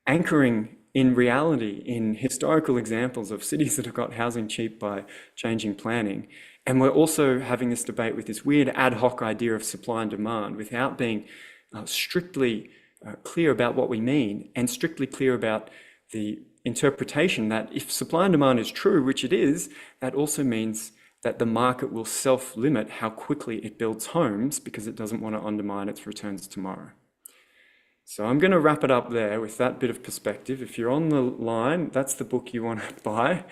anchoring in reality, in historical examples of cities that have got housing cheap by changing planning. And we're also having this debate with this weird ad hoc idea of supply and demand without being strictly clear about what we mean and strictly clear about the interpretation that if supply and demand is true, which it is, that also means that the market will self-limit how quickly it builds homes because it doesn't want to undermine its returns tomorrow. So I'm going to wrap it up there with that bit of perspective. If you're on the line, that's the book you want to buy,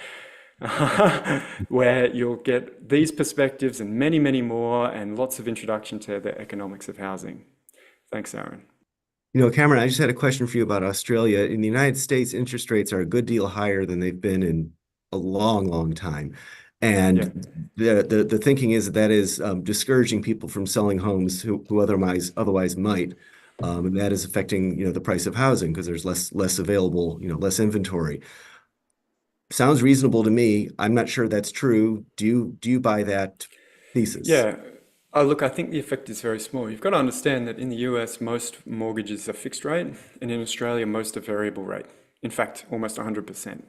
where you'll get these perspectives and many, many more, and lots of introduction to the economics of housing. Thanks, Aaron. Cameron, I just had a question for you about Australia. In the United States, interest rates are a good deal higher than they've been in a long, long time. And the thinking is that is discouraging people from selling homes who otherwise might. And that is affecting, the price of housing because there's less available, less inventory. Sounds reasonable to me. I'm not sure that's true. Do you buy that thesis? Yeah. Oh, look, I think the effect is very small. You've got to understand that in the US, most mortgages are fixed rate, and in Australia, most are variable rate. In fact, almost 100%.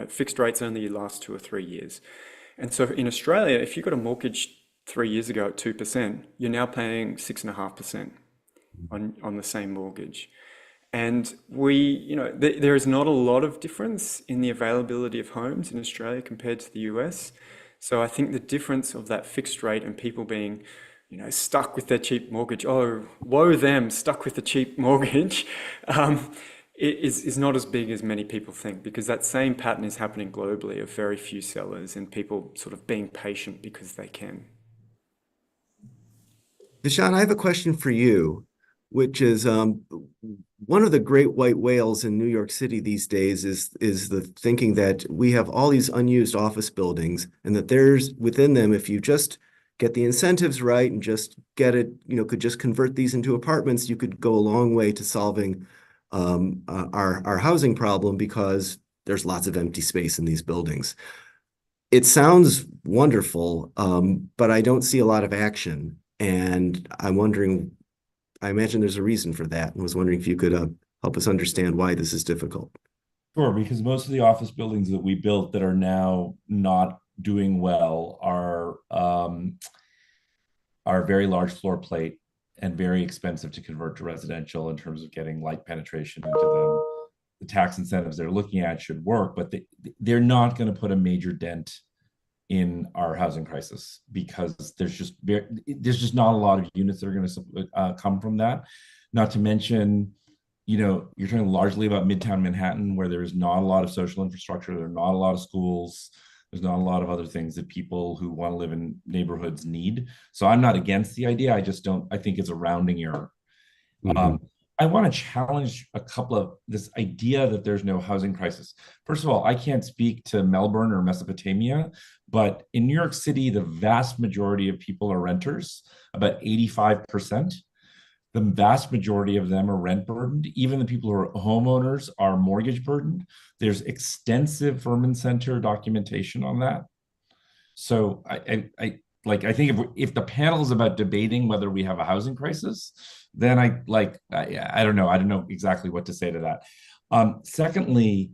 Fixed rates only last 2 or 3 years. And so in Australia, if you got a mortgage 3 years ago at 2%, you're now paying 6.5% on the same mortgage. And there is not a lot of difference in the availability of homes in Australia compared to the US. So I think the difference of that fixed rate and people being, stuck with their cheap mortgage, oh, woe them, stuck with the cheap mortgage, is not as big as many people think, because that same pattern is happening globally of very few sellers and people sort of being patient because they can. Deshaun, I have a question for you, which is one of the great white whales in New York City these days is the thinking that we have all these unused office buildings and that there's within them, if you just get the incentives right and just get it, could just convert these into apartments, you could go a long way to solving our housing problem because there's lots of empty space in these buildings. It sounds wonderful, but I don't see a lot of action. And I'm wondering, I imagine there's a reason for that, and was wondering if you could help us understand why this is difficult. Sure, because most of the office buildings that we built that are now not doing well are very large floor plate and very expensive to convert to residential in terms of getting light penetration into them. The tax incentives they're looking at should work, but they're not going to put a major dent in our housing crisis because there's just not a lot of units that are going to come from that. Not to mention, you're talking largely about Midtown Manhattan, where there's not a lot of social infrastructure, there are not a lot of schools, there's not a lot of other things that people who want to live in neighborhoods need. So I'm not against the idea. I think it's a rounding error. Mm-hmm. I want to challenge this idea that there's no housing crisis. First of all, I can't speak to Melbourne or Mesopotamia, but in New York City, the vast majority of people are renters, about 85%. The vast majority of them are rent burdened. Even the people who are homeowners are mortgage burdened. There's extensive Furman Center documentation on that. So I think if the panel is about debating whether we have a housing crisis, then I don't know. I don't know exactly what to say to that. Secondly,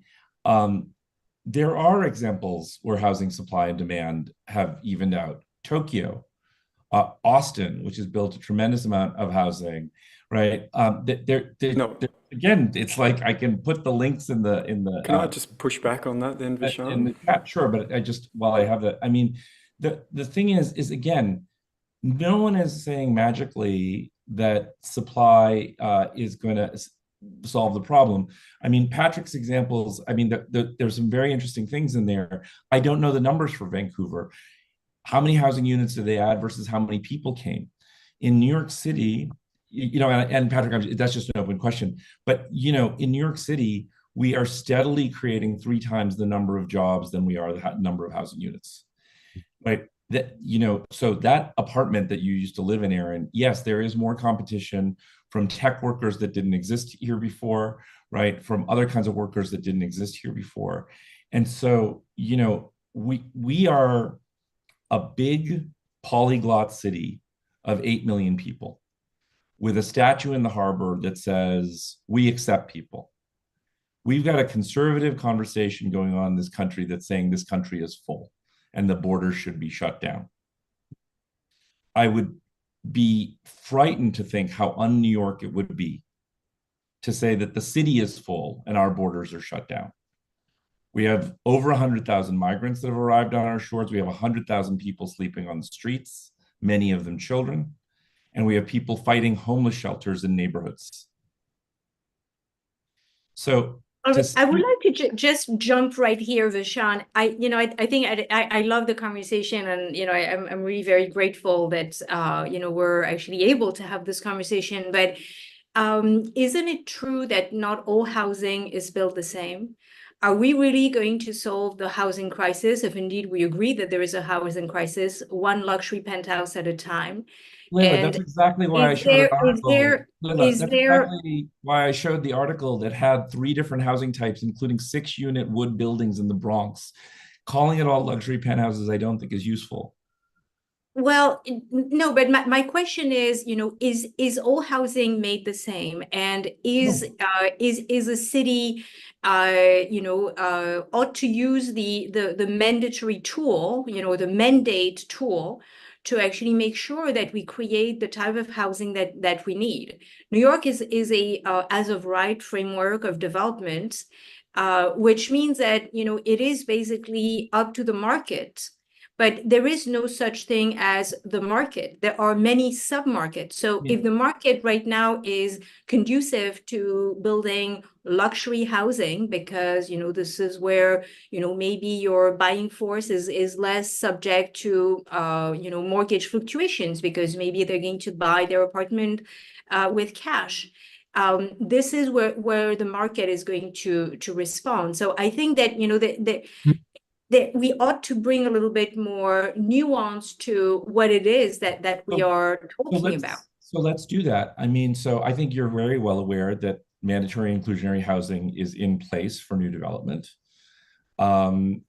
there are examples where housing supply and demand have evened out. Tokyo, Austin, which has built a tremendous amount of housing, right? Again, it's like I can put the links in the. Can I just push back on that then, Vishal? In the chat, sure, but while I have that, I mean, the thing is again, no one is saying magically that supply is going to solve the problem. I mean, Patrick's examples, I mean, there's some very interesting things in there. I don't know the numbers for Vancouver. How many housing units did they add versus how many people came? In New York City, and Patrick, that's just an open question, but in New York City, we are steadily creating 3 times the number of jobs than we are the number of housing units. Right. So that apartment that you used to live in, Aaron, yes, there is more competition from tech workers that didn't exist here before, right? From other kinds of workers that didn't exist here before. And so, we are a big polyglot city of 8 million people with a statue in the harbor that says, we accept people. We've got a conservative conversation going on in this country that's saying this country is full and the borders should be shut down. I would be frightened to think how un-New York it would be to say that the city is full and our borders are shut down. We have over 100,000 migrants that have arrived on our shores. We have 100,000 people sleeping on the streets, many of them children. And we have people fighting homeless shelters in neighborhoods. So I would like to just jump right here, Vishan. I think I love the conversation, and I'm really very grateful that we're actually able to have this conversation. But isn't it true that not all housing is built the same? Are we really going to solve the housing crisis if indeed we agree that there is a housing crisis, one luxury penthouse at a time? Leila, that's And exactly why I is showed an there article. Leila, is that's there exactly why I showed the article that had 3 different housing types, including 6-unit wood buildings in the Bronx. Calling it all luxury penthouses, I don't think is useful. Well, no, but my question is, is all housing made the same? And is No. is a city ought to use the mandatory tool, the mandate tool to actually make sure that we create the type of housing that we need. New York is a as of right framework of development, which means that it is basically up to the market. But there is no such thing as the market. There are many sub-markets. So Yeah. if the market right now is conducive to building luxury housing, because this is where maybe your buying force is less subject to mortgage fluctuations, because maybe they're going to buy their apartment with cash. This is where the market is going to respond. So I think that that we ought to bring a little bit more nuance to what it is that we are talking about. So let's do that. I mean, so I think you're very well aware that mandatory inclusionary housing is in place for new development. And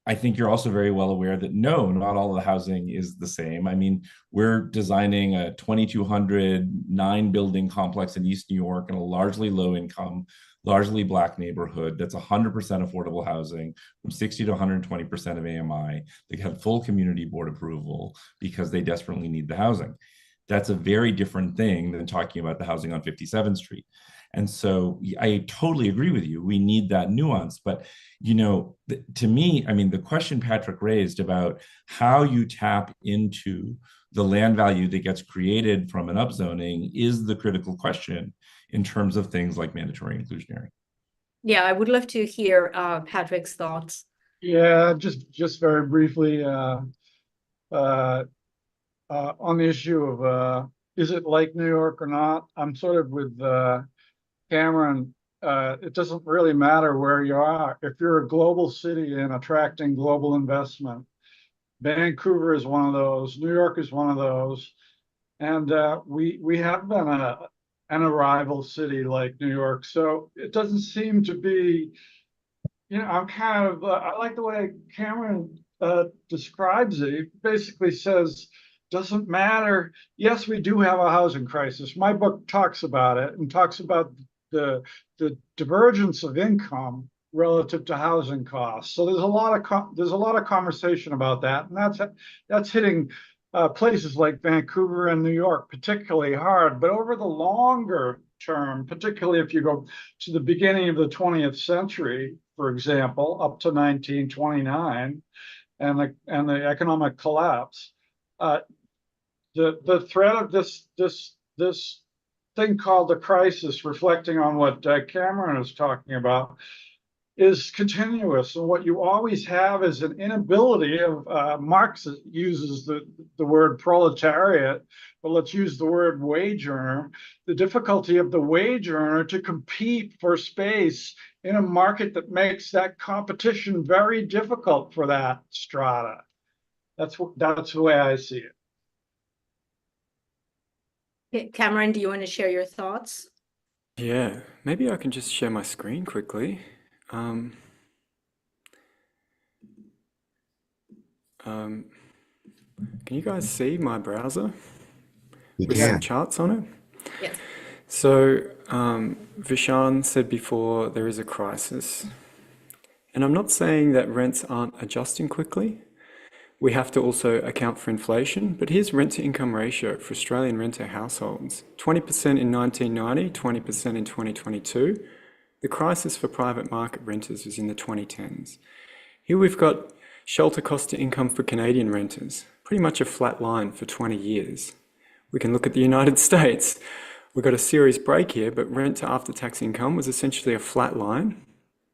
I think you're also very well aware that no, not all of the housing is the same. I mean, we're designing a 2,200 9-building complex in East New York in a largely low income, largely Black neighborhood that's 100% affordable housing from 60 to 120% of AMI. They have full community board approval because they desperately need the housing. That's a very different thing than talking about the housing on 57th Street. And so I totally agree with you. We need that nuance. But, to me, I mean, the question Patrick raised about how you tap into the land value that gets created from an upzoning is the critical question in terms of things like mandatory inclusionary. Yeah, I would love to hear Patrick's thoughts. Yeah, just very briefly, on the issue of is it like New York or not? I'm sort of with Cameron. It doesn't really matter where you are. If you're a global city and attracting global investment, Vancouver is one of those. New York is one of those, and we have been an arrival city like New York. So it doesn't seem to be. I'm kind of I like the way Cameron describes it. He basically says, doesn't matter. Yes, we do have a housing crisis. My book talks about it and talks about the divergence of income relative to housing costs. So there's a lot of conversation about that, and that's hitting places like Vancouver and New York particularly hard. But over the longer term, particularly if you go to the beginning of the 20th century, for example, up to 1929, and the economic collapse, the threat of this thing called the crisis, reflecting on what Cameron is talking about, is continuous. And what you always have is an inability of Marx uses the word proletariat, but let's use the word wage earner, the difficulty of the wage earner to compete for space in a market that makes that competition very difficult for that strata. That's the way I see it. Cameron, do you want to share your thoughts? Yeah, maybe I can just share my screen quickly. Can you guys see my browser with some charts on it? Yes. So Vishan said before there is a crisis. And I'm not saying that rents aren't adjusting quickly. We have to also account for inflation, but here's rent to income ratio for Australian renter households. 20% in 1990, 20% in 2022. The crisis for private market renters was in the 2010s. Here we've got shelter cost to income for Canadian renters, pretty much a flat line for 20 years. We can look at the United States. we got a serious break here, but rent to after-tax income was essentially a flat line,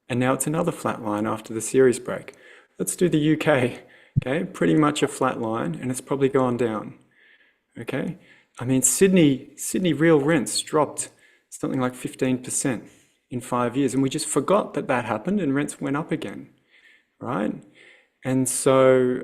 and now it's another flat line after the series break. Let's do the UK, okay? Pretty much a flat line, and it's probably gone down, okay? I mean, Sydney real rents dropped something like 15% in 5 years, and we just forgot that that happened, and rents went up again, right? And so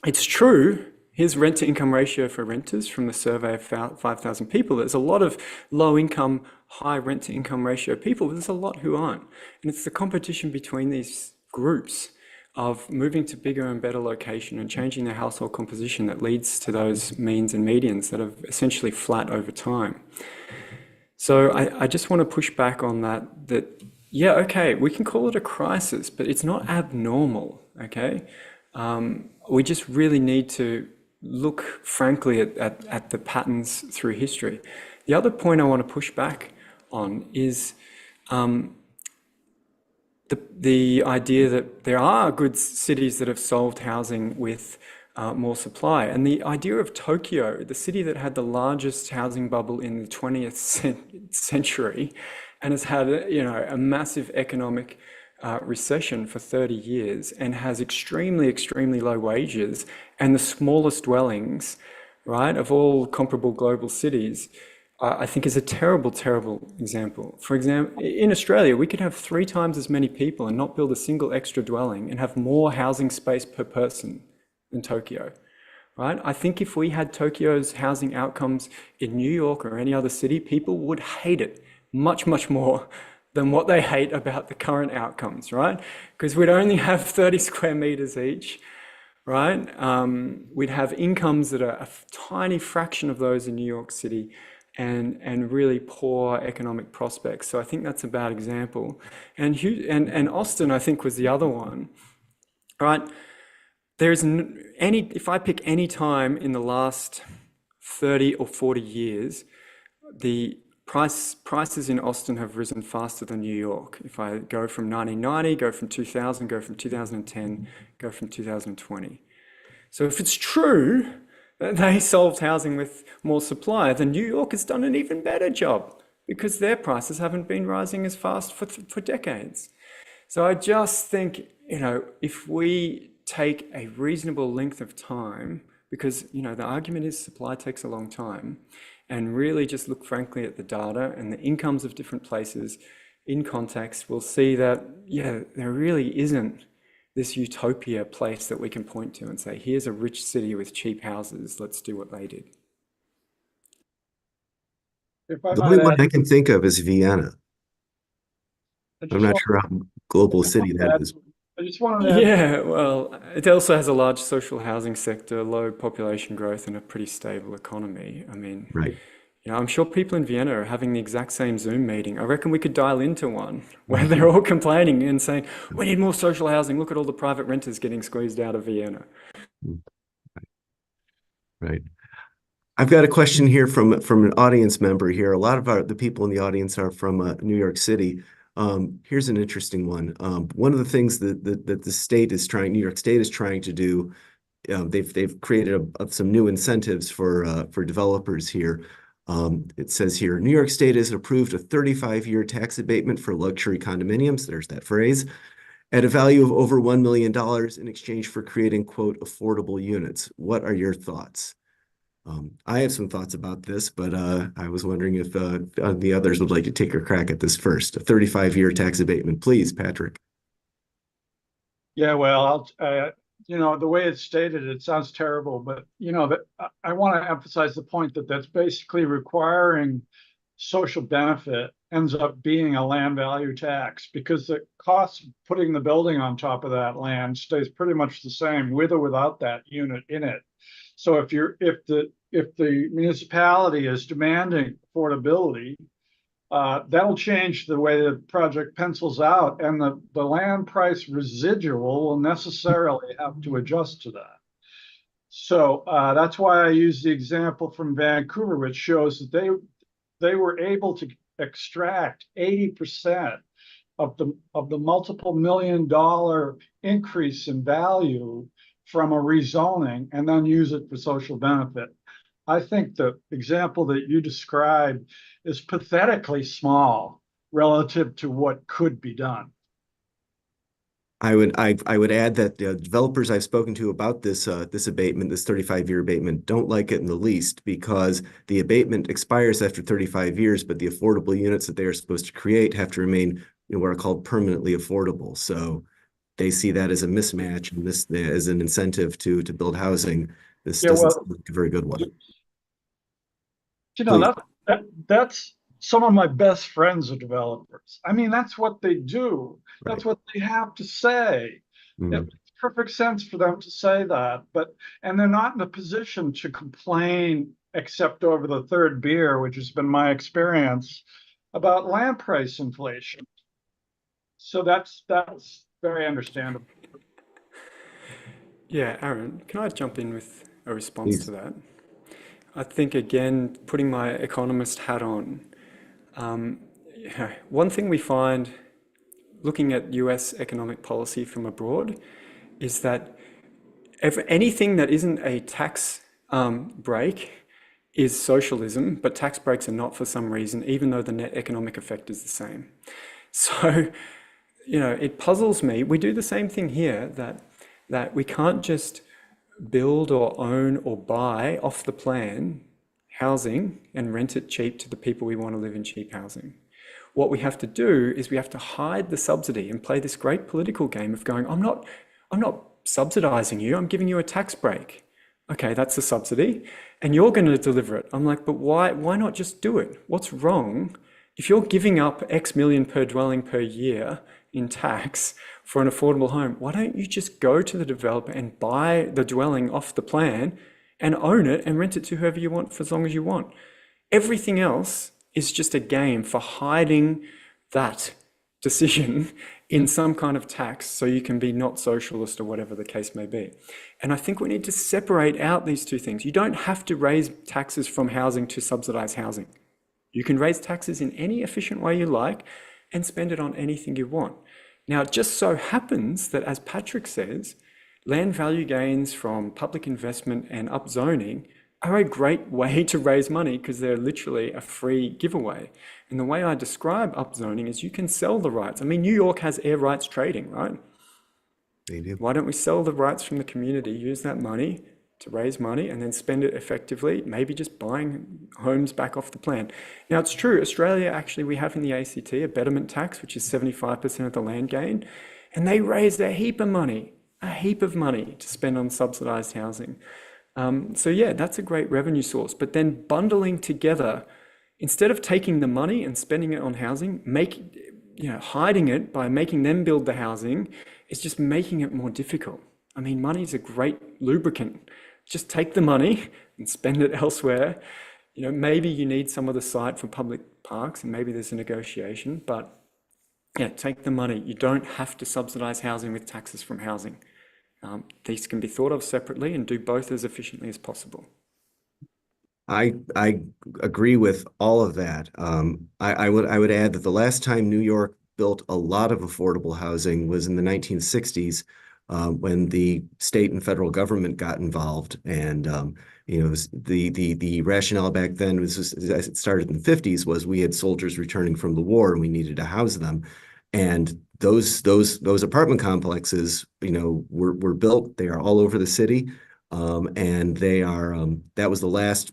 it's true. Here's rent to income ratio for renters from the survey of 5,000 people. There's a lot of low income, high rent to income ratio people, but there's a lot who aren't. And it's the competition between these groups of moving to bigger and better location and changing their household composition that leads to those means and medians that are essentially flat over time. So I just want to push back on that, yeah, okay, we can call it a crisis, but it's not abnormal, okay? We just really need to look frankly at the patterns through history. The other point I want to push back on is the idea that there are good cities that have solved housing with more supply. And the idea of Tokyo, the city that had the largest housing bubble in the 20th century and has had a massive economic recession for 30 years and has extremely, extremely low wages and the smallest dwellings, right, of all comparable global cities, I think is a terrible, terrible example. For example, in Australia, we could have 3 times as many people and not build a single extra dwelling and have more housing space per person than Tokyo, right? I think if we had Tokyo's housing outcomes in New York or any other city, people would hate it much, much more than what they hate about the current outcomes, right? Because we'd only have 30 square meters each, right? We'd have incomes that are a tiny fraction of those in New York City and really poor economic prospects. So I think that's a bad example. And Austin, I think, was the other one, right? If I pick any time in the last 30 or 40 years, the prices in Austin have risen faster than New York. If I go from 1990, go from 2000, go from 2010, go from 2020. So if it's true that they solved housing with more supply, then New York has done an even better job because their prices haven't been rising as fast for decades. So I just think, if we take a reasonable length of time, because, the argument is supply takes a long time, and really just look frankly at the data and the incomes of different places in context, we'll see that, yeah, there really isn't this utopia place that we can point to and say, here's a rich city with cheap houses, let's do what they did. If I The might only one add, I can think of is Vienna. I I'm just not want sure how global to city that add- is. I just wanted to add, Yeah, well, it also has a large social housing sector, low population growth, and a pretty stable economy. I mean, Right. I'm sure people in Vienna are having the exact same Zoom meeting. I reckon we could dial into one where they're all complaining and saying, we need more social housing. Look at all the private renters getting squeezed out of Vienna. Right. I've got a question here from an audience member here. A lot of the people in the audience are from New York City. Here's an interesting one. One of the things that New York State is trying to do, they've created some new incentives for developers here. It says here, New York State has approved a 35-year tax abatement for luxury condominiums. There's that phrase. At a value of over $1 million in exchange for creating, quote, affordable units. What are your thoughts? I have some thoughts about this, but I was wondering if the others would like to take a crack at this first. A 35-year tax abatement, please, Patrick. yeah, well, the way it's stated, it sounds terrible, but I want to emphasize the point that that's basically requiring social benefit ends up being a land value tax because the cost of putting the building on top of that land stays pretty much the same with or without that unit in it. So if the municipality is demanding affordability, that'll change the way the project pencils out, and the land price residual will necessarily have to adjust to that. So that's why I use the example from Vancouver, which shows that they were able to extract 80% of the multiple $1 million increase in value from a rezoning and then use it for social benefit. I think the example that you described is pathetically small relative to what could be done. I would add that the developers I've spoken to about this abatement, this 35-year abatement, don't like it in the least because the abatement expires after 35 years, but the affordable units that they are supposed to create have to remain, what are called permanently affordable. So they see that as a mismatch, and this as an incentive to build housing. This doesn't seem like a very good one. You know, Please. that's some of my best friends are developers. I mean, that's what they do. Right. That's what they have to say. Mhm. It makes perfect sense for them to say that, and they're not in a position to complain except over the third beer, which has been my experience, about land price inflation. So that's very understandable. Yeah, Aaron, can I jump in with a response Please. to that? I think, again, putting my economist hat on, one thing we find looking at US economic policy from abroad is that anything that isn't a tax break is socialism, but tax breaks are not for some reason, even though the net economic effect is the same. So, it puzzles me. We do the same thing here, that we can't just build or own or buy off the plan housing and rent it cheap to the people we want to live in cheap housing. What we have to do is we have to hide the subsidy and play this great political game of going, I'm not subsidizing you, I'm giving you a tax break. Okay, that's a subsidy, and you're going to deliver it. I'm like, but why not just do it? What's wrong? If you're giving up X million per dwelling per year in tax for an affordable home, why don't you just go to the developer and buy the dwelling off the plan and own it and rent it to whoever you want for as long as you want? Everything else is just a game for hiding that decision in some kind of tax so you can be not socialist or whatever the case may be. And I think we need to separate out these two things. You don't have to raise taxes from housing to subsidize housing. You can raise taxes in any efficient way you like and spend it on anything you want. Now, it just so happens that, as Patrick says, land value gains from public investment and upzoning are a great way to raise money because they're literally a free giveaway. And the way I describe upzoning is you can sell the rights. I mean, New York has air rights trading, right? They do. Why don't we sell the rights from the community, use that money to raise money and then spend it effectively, maybe just buying homes back off the plan. Now, it's true, Australia, actually, we have in the ACT a betterment tax, which is 75% of the land gain, and they raised a heap of money to spend on subsidized housing. So yeah, that's a great revenue source. But then bundling together, instead of taking the money and spending it on housing, hiding it by making them build the housing, is just making it more difficult. I mean, money is a great lubricant. Just take the money and spend it elsewhere. Maybe you need some of the site for public parks, and maybe there's a negotiation. But yeah, take the money. You don't have to subsidize housing with taxes from housing. These can be thought of separately and do both as efficiently as possible. I agree with all of that. I would add that the last time New York built a lot of affordable housing was in the 1960s, when the state and federal government got involved, and the rationale back then was just, as it started in the 50s, was we had soldiers returning from the war and we needed to house them, and those apartment complexes, were built. They are all over the city, and they are that was the last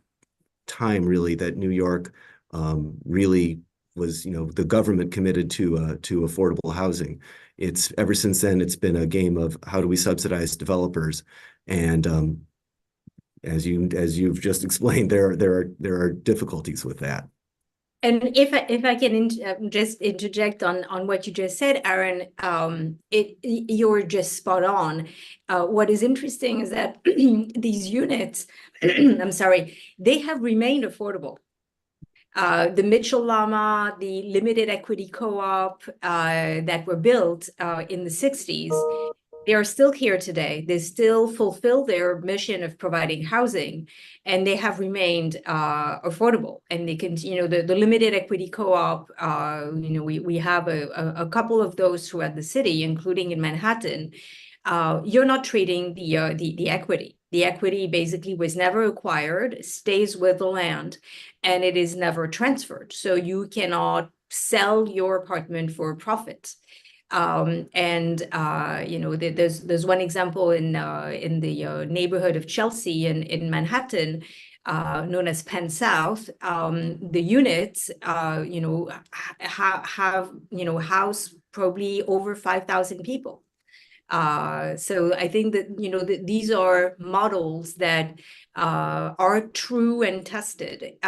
time really that New York really was, the government committed to affordable housing. It's ever since then, it's been a game of how do we subsidize developers, and as you've just explained, there are difficulties with that. And if I can just interject on what you just said, Aaron, you're just spot on. What is interesting is that these units, I'm sorry, they have remained affordable. The Mitchell Llama, the limited equity co-op that were built in the 60s, they are still here today. They still fulfill their mission of providing housing, and they have remained affordable. And they can, the limited equity co-op, we have a couple of those throughout the city, including in Manhattan. you're not trading the equity. The equity basically was never acquired, stays with the land, and it is never transferred. So you cannot sell your apartment for a profit. There's one example in the neighborhood of Chelsea in Manhattan, known as Penn South. The units, have house probably over 5,000 people. So I think that, these are models that are true and tested.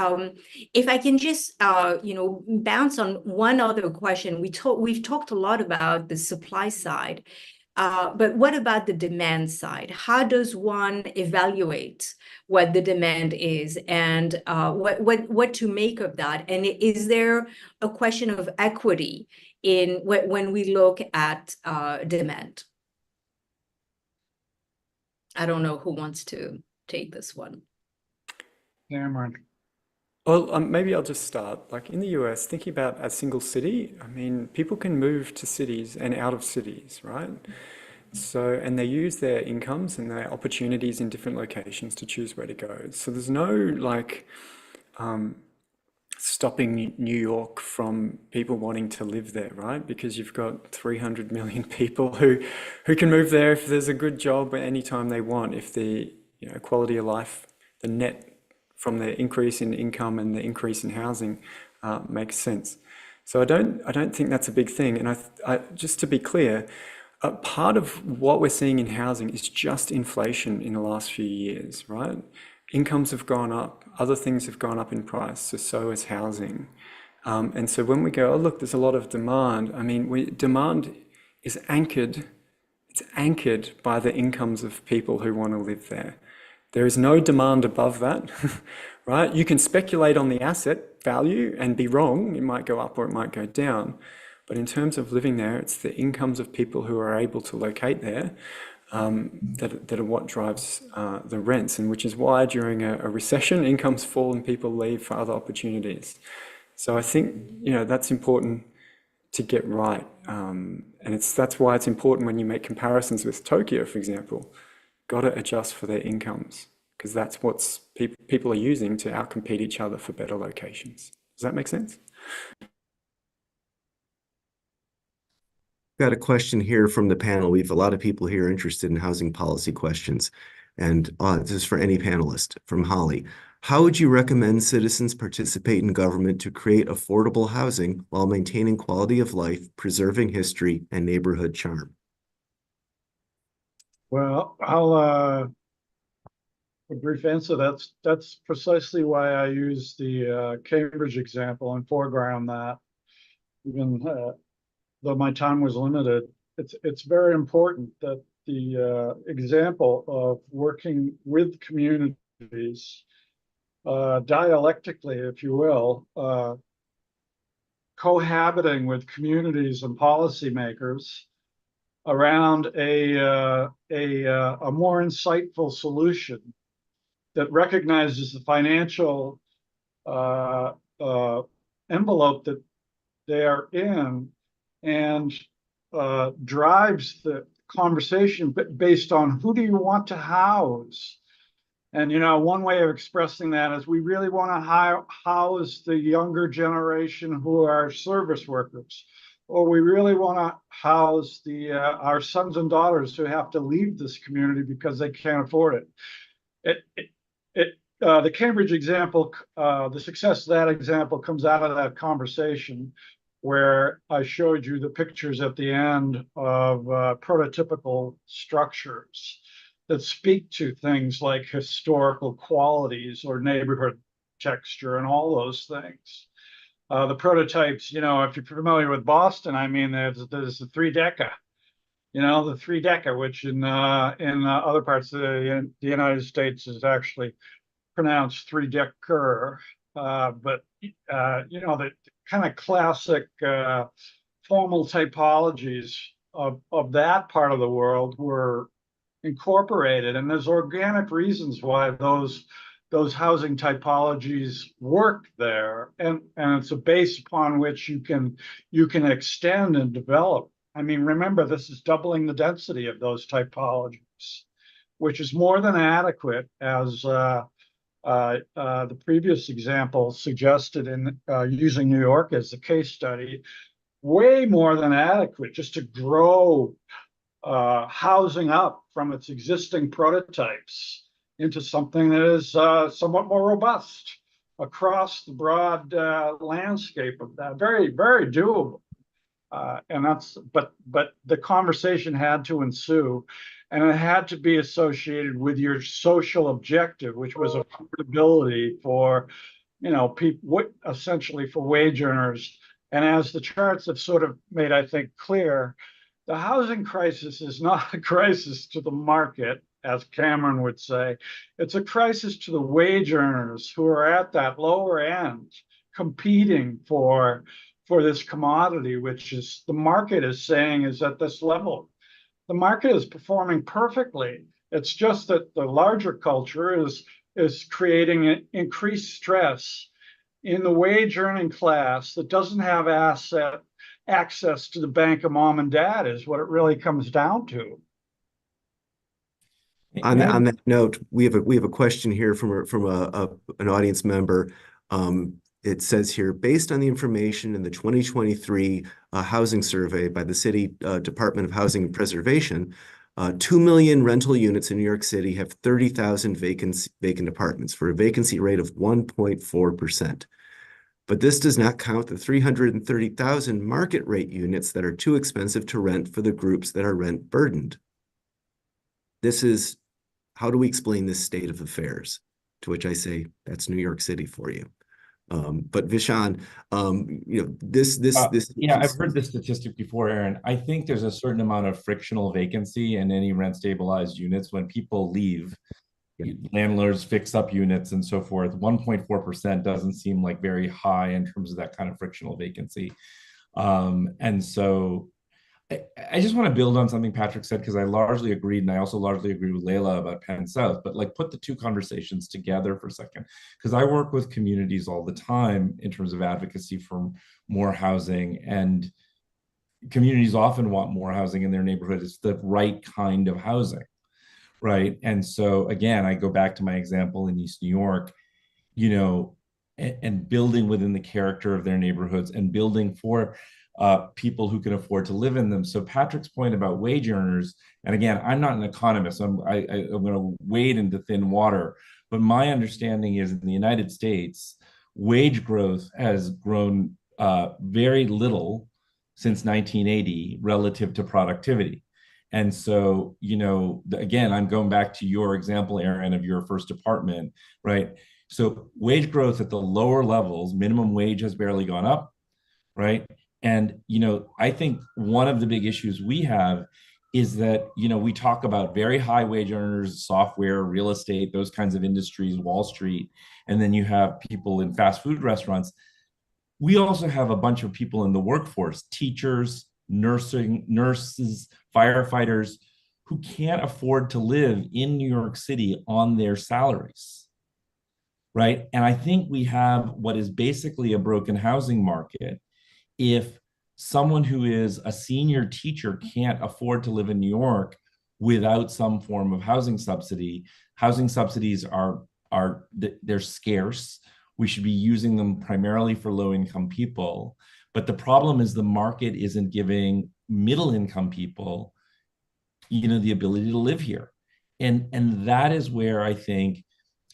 If I can just, bounce on one other question, we've talked a lot about the supply side, but what about the demand side? How does one evaluate what the demand is, and what to make of that? And is there a question of equity in when we look at demand? I don't know who wants to take this one. Cameron. Well, maybe I'll just start. Like in the US, thinking about a single city, I mean, people can move to cities and out of cities, right? So, and they use their incomes and their opportunities in different locations to choose where to go. So there's no like stopping New York from people wanting to live there, right? Because you've got 300 million people who can move there if there's a good job anytime they want, if the quality of life, the net from the increase in income and the increase in housing makes sense. So I don't think that's a big thing. And I just to be clear, part of what we're seeing in housing is just inflation in the last few years, right? Incomes have gone up, other things have gone up in price, so has housing. And so when we go, oh, look, there's a lot of demand. I mean, demand is anchored, it's anchored by the incomes of people who want to live there. There is no demand above that, right? You can speculate on the asset value and be wrong. It might go up or it might go down. But in terms of living there, it's the incomes of people who are able to locate there that are what drives the rents, and which is why during a recession, incomes fall and people leave for other opportunities. So I think, that's important to get right. And that's why it's important when you make comparisons with Tokyo, for example, got to adjust for their incomes, because that's what people are using to outcompete each other for better locations. Does that make sense? Got a question here from the panel. We have a lot of people here interested in housing policy questions. And this is for any panelist, from Holly. How would you recommend citizens participate in government to create affordable housing while maintaining quality of life, preserving history, and neighborhood charm? Well, I'll a brief answer. That's precisely why I use the Cambridge example and foreground that. Even though my time was limited, it's very important that the example of working with communities, dialectically, if you will, cohabiting with communities and policymakers around a more insightful solution that recognizes the financial envelope that they are in, and drives the conversation based on who do you want to house. And one way of expressing that is we really want to house the younger generation who are service workers, or we really want to house our sons and daughters who have to leave this community because they can't afford it. The Cambridge example, the success of that example comes out of that conversation where I showed you the pictures at the end of prototypical structures that speak to things like historical qualities or neighborhood texture and all those things. The prototypes, if you're familiar with Boston, I mean, there's the three-decker, the three-decker, which in other parts of the United States is actually pronounced three-decker. But the kind of classic formal typologies of that part of the world were incorporated, and there's organic reasons why those housing typologies work there, and it's a base upon which you can extend and develop I mean, remember, this is doubling the density of those typologies, which is more than adequate, as the previous example suggested in using New York as the case study, way more than adequate just to grow housing up from its existing prototypes into something that is somewhat more robust across the broad landscape of that. Very, very doable. And that's, but the conversation had to ensue, and it had to be associated with your social objective, which was affordability for, people, essentially for wage earners. And as the charts have sort of made, I think, clear, the housing crisis is not a crisis to the market, as Cameron would say. It's a crisis to the wage earners who are at that lower end competing for this commodity, which is the market is saying is at this level. The market is performing perfectly. It's just that the larger culture is creating increased stress in the wage earning class that doesn't have access to the bank of mom and dad, is what it really comes down to. On that note, we have a question here from an audience member. It says here, based on the information in the 2023 housing survey by the City Department of Housing and Preservation, 2 million rental units in New York City have 30,000 vacant apartments for a vacancy rate of 1.4%. But this does not count the 330,000 market rate units that are too expensive to rent for the groups that are rent burdened. How do we explain this state of affairs? To which I say, that's New York City for you. But Vishaan, yeah, I've heard this statistic before, Aaron. I think there's a certain amount of frictional vacancy in any rent stabilized units. When people leave, landlords fix up units and so forth. 1.4% doesn't seem like very high in terms of that kind of frictional vacancy. And so I just want to build on something Patrick said, because I largely agreed, and I also largely agree with Leila about Penn South, but like put the two conversations together for a second, because I work with communities all the time in terms of advocacy for more housing, and communities often want more housing in their neighborhood. It's the right kind of housing, right? And so again, I go back to my example in East New York, and building within the character of their neighborhoods and building for people who can afford to live in them. So Patrick's point about wage earners, and again, I'm not an economist, so I'm going to wade into thin water, but my understanding is in the United States, wage growth has grown very little since 1980 relative to productivity. And so, again, I'm going back to your example, Aaron, of your first apartment, right? So wage growth at the lower levels, minimum wage has barely gone up, right? And, I think one of the big issues we have is that, we talk about very high wage earners, software, real estate, those kinds of industries, Wall Street, and then you have people in fast food restaurants. We also have a bunch of people in the workforce, teachers, nurses, firefighters, who can't afford to live in New York City on their salaries, right? And I think we have what is basically a broken housing market. If someone who is a senior teacher can't afford to live in New York without some form of housing subsidy, housing subsidies they're scarce. We should be using them primarily for low-income people. But the problem is the market isn't giving middle-income people, the ability to live here. And that is where I think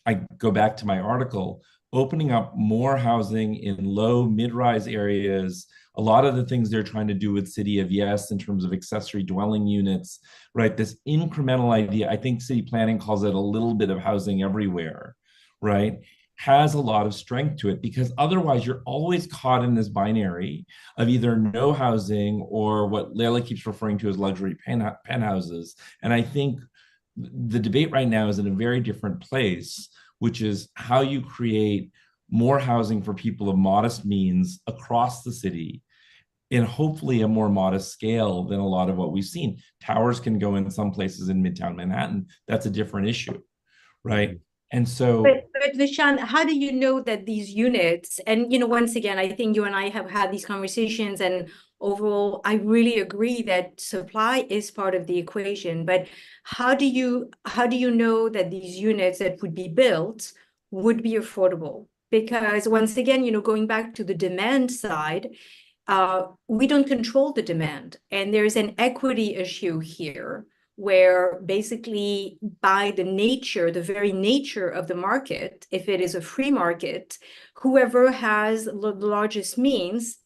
I go back to my article, opening up more housing in low, mid-rise areas, a lot of the things they're trying to do with City of Yes in terms of accessory dwelling units, right? This incremental idea, I think city planning calls it a little bit of housing everywhere, right? Has a lot of strength to it, because otherwise you're always caught in this binary of either no housing or what Leila keeps referring to as luxury penthouses. And I think the debate right now is in a very different place, which is how you create more housing for people of modest means across the city in hopefully a more modest scale than a lot of what we've seen. Towers can go in some places in Midtown Manhattan. That's a different issue, right? And so, But Vishan, how do you know that these units, and once again, I think you and I have had these conversations, and overall, I really agree that supply is part of the equation. But how do you know that these units that would be built would be affordable? Because once again, going back to the demand side, we don't control the demand, and there's an equity issue here where basically by the very nature of the market, if it is a free market, whoever has the largest means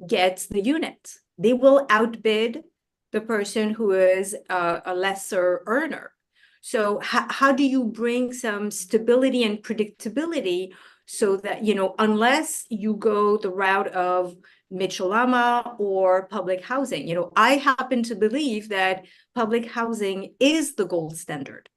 gets the unit. They will outbid the person who is a lesser earner. So how do you bring some stability and predictability so that, unless you go the route of Mitchell-Lama or public housing, I happen to believe that public housing is the gold standard.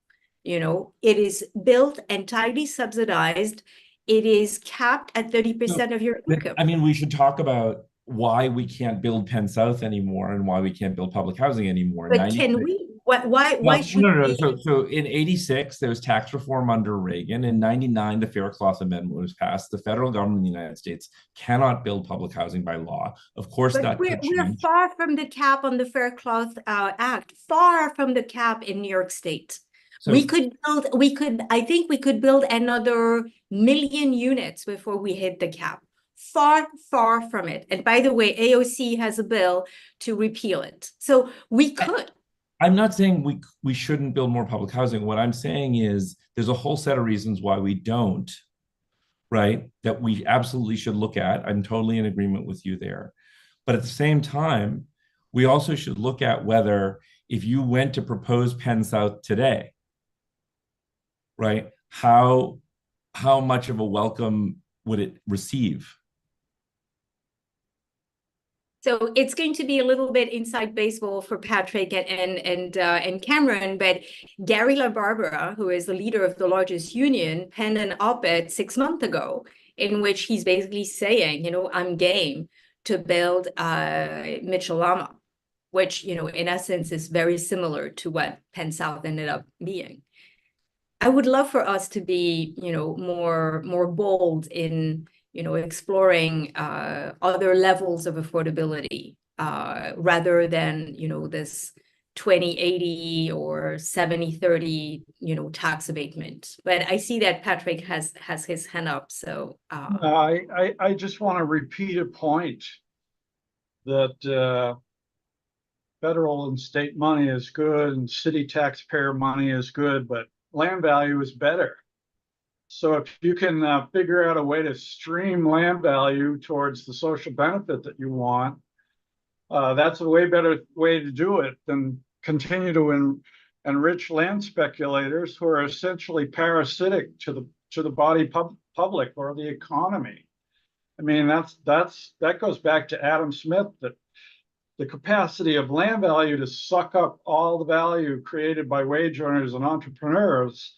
It is built entirely subsidized. It is capped at 30% of your income. I mean, we should talk about why we can't build Penn South anymore and why we can't build public housing anymore. But can we? Why should no. we? So in 86, there was tax reform under Reagan. In 99, the Faircloth Amendment was passed. The federal government of the United States cannot build public housing by law. Of course, But that could we're change. far from the cap on the Faircloth Act, far from the cap in New York State. So, I think we could build another 1 million units before we hit the cap. Far, far from it. And by the way, AOC has a bill to repeal it. So we could. I'm not saying we shouldn't build more public housing. What I'm saying is there's a whole set of reasons why we don't, right? That we absolutely should look at. I'm totally in agreement with you there. But at the same time, we also should look at whether if you went to propose Penn South today, right, how much of a welcome would it receive? So it's going to be a little bit inside baseball for Patrick and Cameron, but Gary LaBarbera, who is the leader of the largest union, penned an op-ed 6 months ago in which he's basically saying, I'm game to build Mitchell-Lama, which, in essence is very similar to what Penn South ended up being. I would love for us to be, more bold in exploring other levels of affordability rather than, this 20/80 or 70/30, tax abatement. But I see that Patrick has his hand up. So I just want to repeat a point that federal and state money is good and city taxpayer money is good, but land value is better. So if you can figure out a way to stream land value towards the social benefit that you want, that's a way better way to do it than continue to enrich land speculators who are essentially parasitic to the body public or the economy. I mean, that goes back to Adam Smith, that the capacity of land value to suck up all the value created by wage earners and entrepreneurs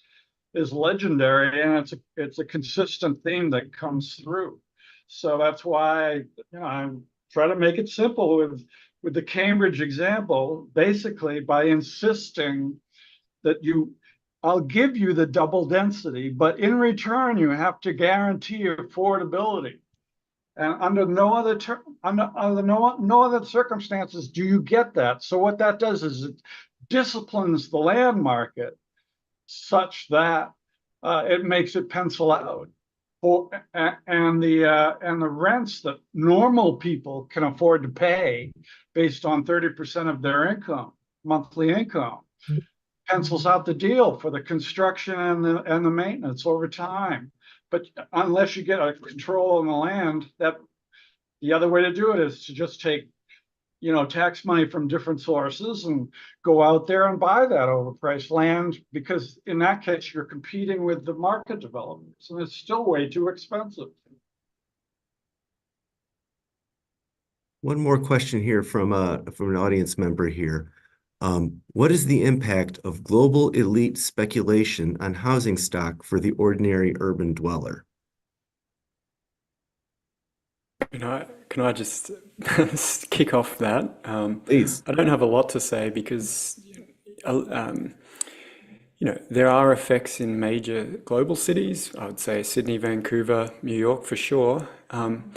is legendary, and it's a consistent theme that comes through. So that's why I try to make it simple with the Cambridge example, basically by insisting that I'll give you the double density, but in return you have to guarantee affordability. And under no other circumstances do you get that. So what that does is it disciplines the land market such that it makes it pencil out, and the rents that normal people can afford to pay based on 30% of their income, monthly income, pencils out the deal for the construction and the maintenance over time. But unless you get a control on the land, that the other way to do it is to just take tax money from different sources and go out there and buy that overpriced land, because in that case, you're competing with the market developers and it's still way too expensive. One more question here from an audience member here. What is the impact of global elite speculation on housing stock for the ordinary urban dweller? Can I just kick off that? Please. I don't have a lot to say because, there are effects in major global cities. I would say Sydney, Vancouver, New York for sure. And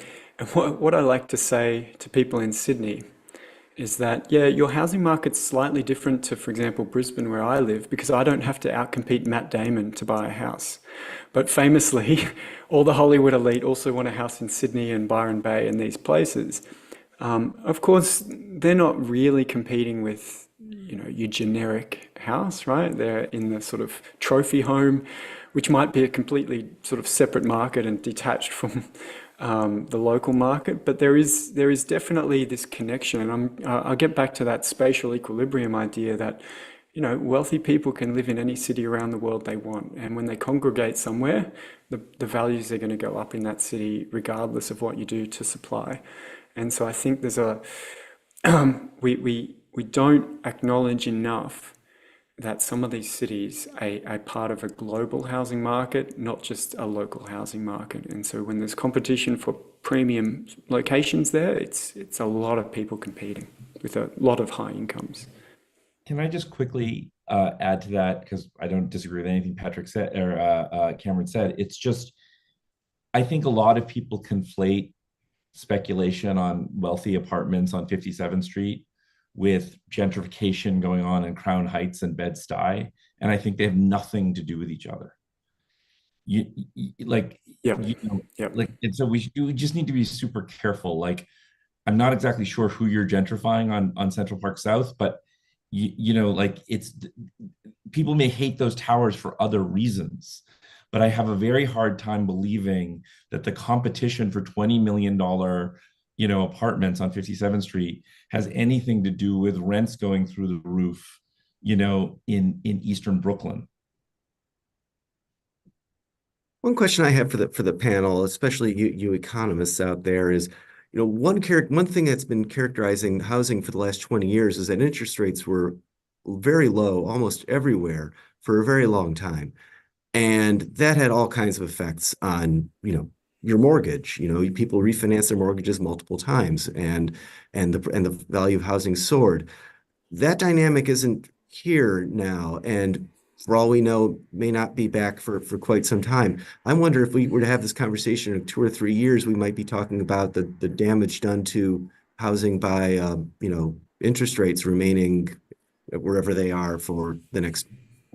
what I like to say to people in Sydney is that, yeah, your housing market's slightly different to, for example, Brisbane, where I live, because I don't have to outcompete Matt Damon to buy a house. But famously, all the Hollywood elite also want a house in Sydney and Byron Bay and these places. Of course, they're not really competing with, your generic house, right? They're in the sort of trophy home, which might be a completely sort of separate market and detached from the local market. But there is definitely this connection, and I'll get back to that spatial equilibrium idea that, wealthy people can live in any city around the world they want, and when they congregate somewhere, the values are going to go up in that city regardless of what you do to supply. And so I think there's we don't acknowledge enough that some of these cities are part of a global housing market, not just a local housing market. And so when there's competition for premium locations there, it's a lot of people competing with a lot of high incomes. Can I just quickly add to that, because I don't disagree with anything Patrick said or Cameron said. It's just, I think a lot of people conflate speculation on wealthy apartments on 57th Street with gentrification going on in Crown Heights and Bed-Stuy, and I think they have nothing to do with each other. And so we just need to be super careful. Like, I'm not exactly sure who you're gentrifying on Central Park South, but it's people may hate those towers for other reasons, but I have a very hard time believing that the competition for $20 million, apartments on 57th Street has anything to do with rents going through the roof, in Eastern Brooklyn. One question I have for the panel, especially you economists out there, is, one thing that's been characterizing housing for the last 20 years is that interest rates were very low almost everywhere for a very long time. And that had all kinds of effects on, your mortgage. People refinance their mortgages multiple times, and the value of housing soared. That dynamic isn't here now, and for all we know, may not be back for quite some time. I wonder if we were to have this conversation in 2 or 3 years, we might be talking about the damage done to housing by interest rates remaining wherever they are for the next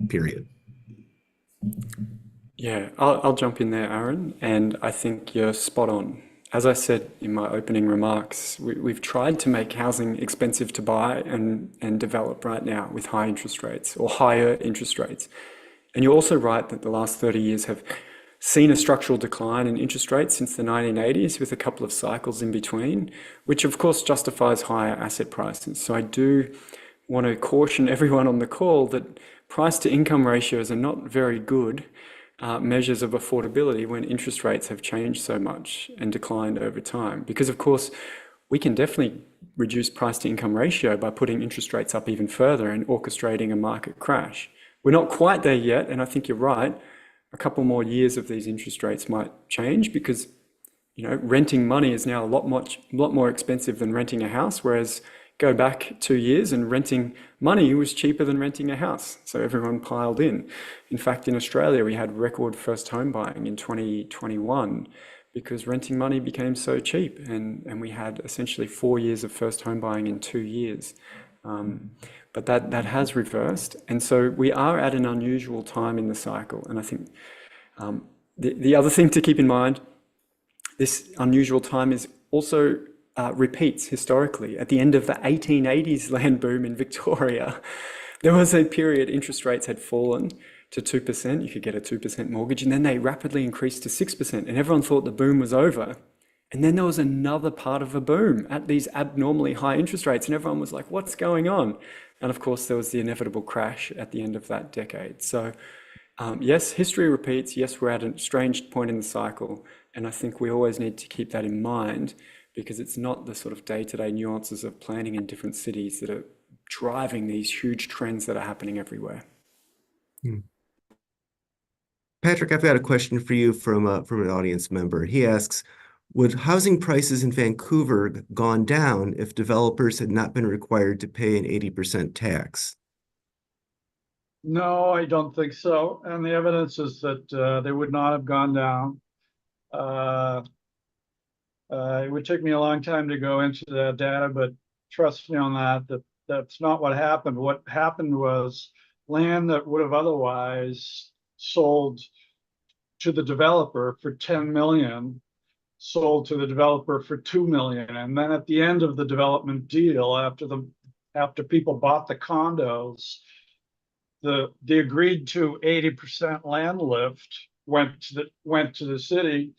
period. Yeah, I'll jump in there, Aaron, and I think you're spot on. As I said in my opening remarks, we've tried to make housing expensive to buy and develop right now with high interest rates or higher interest rates. And you're also right that the last 30 years have seen a structural decline in interest rates since the 1980s, with a couple of cycles in between, which of course justifies higher asset prices. So I do want to caution everyone on the call that price to income ratios are not very good measures of affordability when interest rates have changed so much and declined over time. Because of course, we can definitely reduce price to income ratio by putting interest rates up even further and orchestrating a market crash. We're not quite there yet, and I think you're right. A couple more years of these interest rates might change because, renting money is now a lot more expensive than renting a house, whereas go back 2 years and renting money was cheaper than renting a house. So everyone piled in. In fact, in Australia, we had record first home buying in 2021 because renting money became so cheap, and we had essentially 4 years of first home buying in 2 years. But that has reversed. And so we are at an unusual time in the cycle. And I think the other thing to keep in mind, this unusual time is also repeats historically. At the end of the 1880s land boom in Victoria, there was a period interest rates had fallen to 2%. You could get a 2% mortgage, and then they rapidly increased to 6%, and everyone thought the boom was over. And then there was another part of a boom at these abnormally high interest rates, and everyone was like, what's going on? And of course, there was the inevitable crash at the end of that decade. So yes, history repeats. Yes, we're at a strange point in the cycle, and I think we always need to keep that in mind, because it's not the sort of day-to-day nuances of planning in different cities that are driving these huge trends that are happening everywhere. Patrick, I've got a question for you from an audience member. He asks, would housing prices in Vancouver gone down if developers had not been required to pay an 80% tax? No, I don't think so. And the evidence is that they would not have gone down. Uh, it would take me a long time to go into that data, but trust me on that that's not what happened. What happened was land that would have otherwise sold to the developer for 10 million sold to the developer for 2 million. And then at the end of the development deal, after people bought the condos, the agreed to 80% land lift went to the city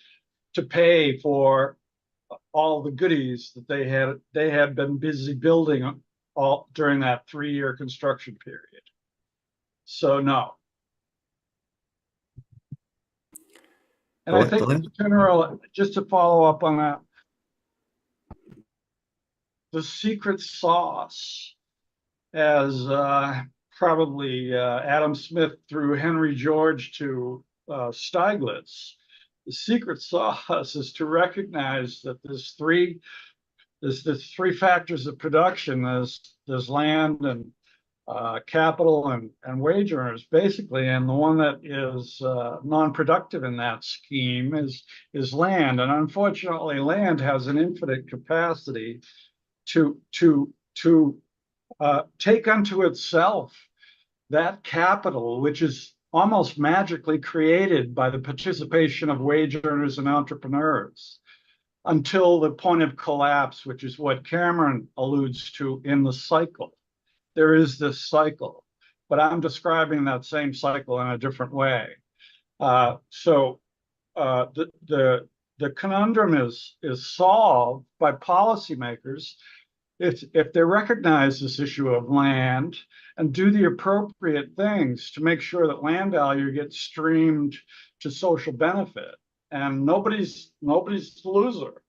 to pay for all the goodies that they had been busy building all during that 3-year construction period. So no. And I think in general, just to follow up on that, the secret sauce, as probably Adam Smith through Henry George to Stieglitz, the secret sauce is to recognize that there's three factors of production. There's land and capital and wage earners, basically, and the one that is non-productive in that scheme is land. And unfortunately, land has an infinite capacity to take unto itself that capital, which is almost magically created by the participation of wage earners and entrepreneurs, until the point of collapse, which is what Cameron alludes to in the cycle. There is this cycle, but I'm describing that same cycle in a different way. So the conundrum is solved by policymakers if they recognize this issue of land and do the appropriate things to make sure that land value gets streamed to social benefit. And nobody's the loser,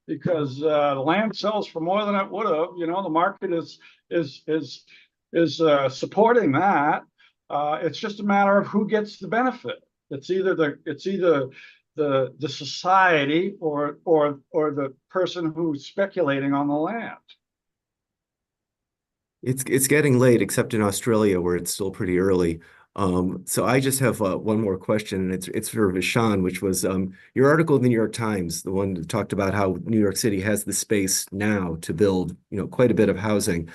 because the land sells for more than it would have. You know, the market is supporting that. It's just a matter of who gets the benefit. It's either the society or the person who's speculating on the land. It's getting late, except in Australia where it's still pretty early. So I just have one more question, and it's for Vishaan, which was your article in the New York Times, the one that talked about how New York City has the space now to build, quite a bit of housing.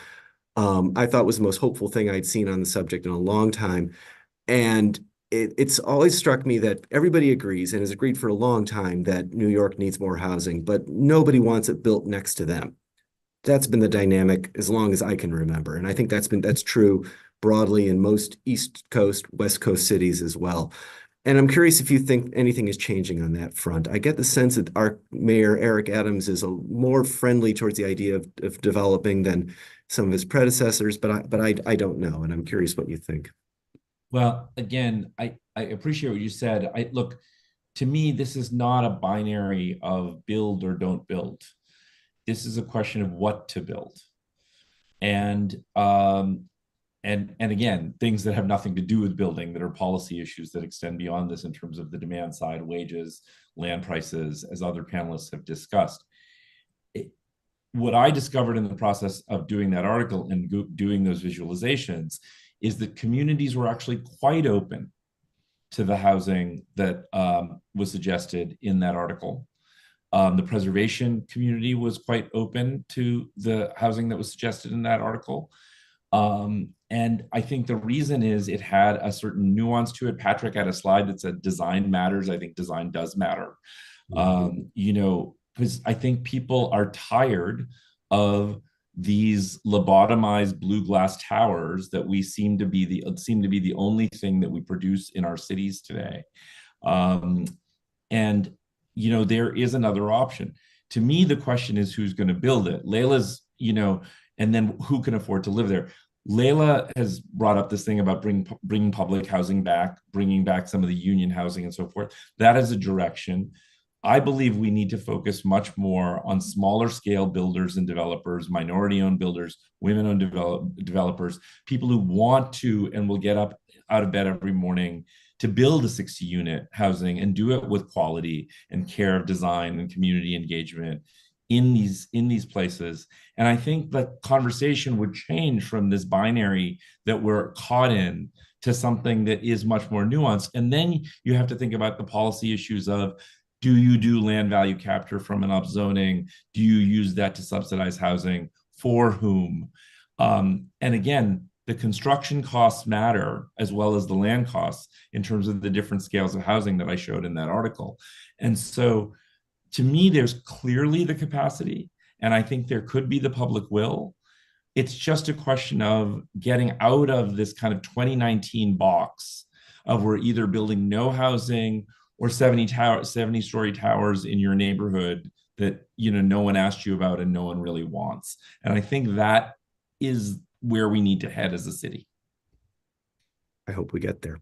I thought was the most hopeful thing I'd seen on the subject in a long time. And it's always struck me that everybody agrees and has agreed for a long time that New York needs more housing, but nobody wants it built next to them. That's been the dynamic as long as I can remember. And I think that's true broadly in most East Coast, West Coast cities as well. And I'm curious if you think anything is changing on that front. I get the sense that our mayor, Eric Adams, is more friendly towards the idea of developing than some of his predecessors, but I don't know. And I'm curious what you think. Well, again, I appreciate what you said. Look, to me, this is not a binary of build or don't build. This is a question of what to build. And again, things that have nothing to do with building, that are policy issues that extend beyond this in terms of the demand side, wages, land prices, as other panelists have discussed. What I discovered in the process of doing that article and doing those visualizations is that communities were actually quite open to the housing that was suggested in that article. The preservation community was quite open to the housing that was suggested in that article. And I think the reason is it had a certain nuance to it. Patrick had a slide that said design matters. I think design does matter. Because I think people are tired of these lobotomized blue glass towers that we seem to be the only thing that we produce in our cities today. And there is another option. To me, the question is who's going to build it. Leila's, and then who can afford to live there. Leila has brought up this thing about bringing public housing back, bringing back some of the union housing and so forth. That is a direction. I believe we need to focus much more on smaller scale builders and developers, minority-owned builders, women-owned developers, people who want to and will get up out of bed every morning to build a 60-unit housing and do it with quality and care of design and community engagement in these places. And I think the conversation would change from this binary that we're caught in to something that is much more nuanced. And then you have to think about the policy issues of, do you do land value capture from an upzoning? Do you use that to subsidize housing? For whom? And again, the construction costs matter as well as the land costs in terms of the different scales of housing that I showed in that article. And so to me, there's clearly the capacity, and I think there could be the public will. It's just a question of getting out of this kind of 2019 box of we're either building no housing or 70-story towers in your neighborhood that no one asked you about and no one really wants. And I think that is where we need to head as a city. I hope we get there.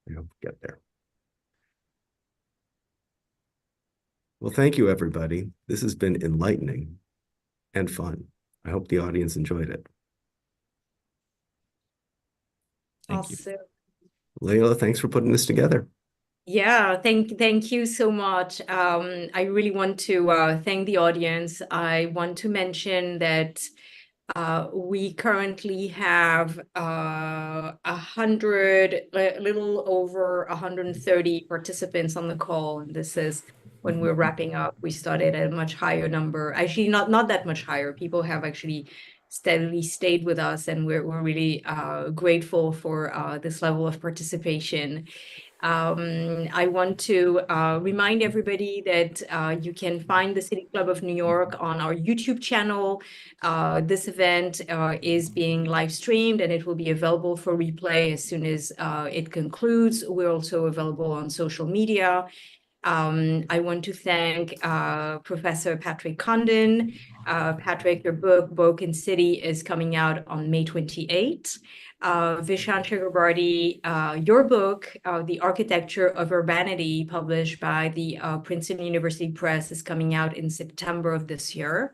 I hope we get there. Well, thank you, everybody. This has been enlightening and fun. I hope the audience enjoyed it. Thank you. Layla, thanks for putting this together. Yeah, thank you so much. I really want to thank the audience. I want to mention that we currently have a little over 130 participants on the call, and this is when we're wrapping up. We started at a much higher number. Actually, not that much higher. People have actually steadily stayed with us, and we're really grateful for this level of participation. I want to remind everybody that you can find the City Club of New York on our YouTube channel. This event is being live streamed, and it will be available for replay as soon as it concludes. We're also available on social media. I want to thank Professor Patrick Condon. Patrick, your book, Broken City, is coming out on May 28th. Vishant Chakrabarty, your book, The Architecture of Urbanity, published by the Princeton University Press, is coming out in September of this year.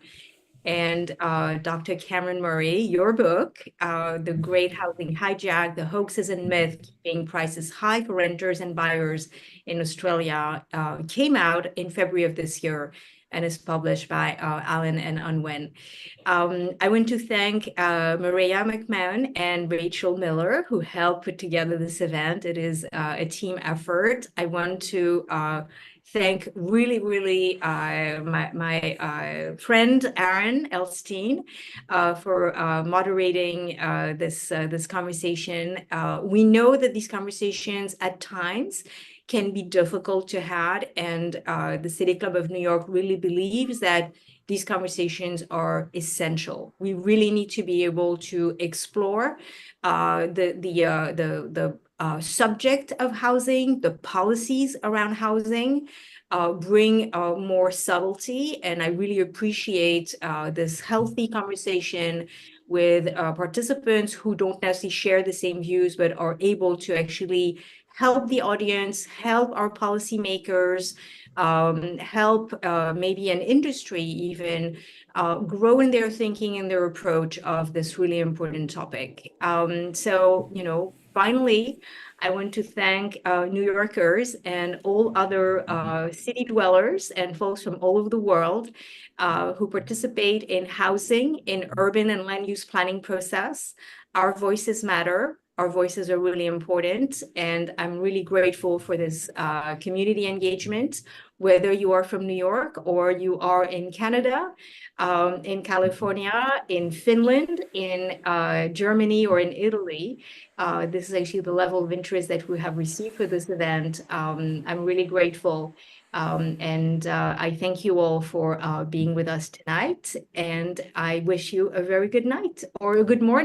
And Dr. Cameron Murray, your book, The Great Housing Hijack, The Hoaxes and Myths Keeping Prices High for Renters and Buyers in Australia, came out in February of this year and is published by Allen and Unwin. I want to thank Maria McMahon and Rachel Miller, who helped put together this event. It is a team effort. I want to thank really my friend Aaron Elstein for moderating this conversation. We know that these conversations at times can be difficult to have, and the City Club of New York really believes that these conversations are essential. We really need to be able to explore the subject of housing, the policies around housing, bring more subtlety. And I really appreciate this healthy conversation with participants who don't necessarily share the same views, but are able to actually help the audience, help our policymakers, help maybe an industry even grow in their thinking and their approach of this really important topic. So, finally, I want to thank New Yorkers and all other city dwellers and folks from all over the world who participate in housing, in urban and land use planning process. Our voices matter. Our voices are really important, and I'm really grateful for this community engagement, whether you are from New York or you are in Canada, in California, in Finland, in Germany, or in Italy. This is actually the level of interest that we have received for this event. I'm really grateful. And I thank you all for being with us tonight, and I wish you a very good night or a good morning.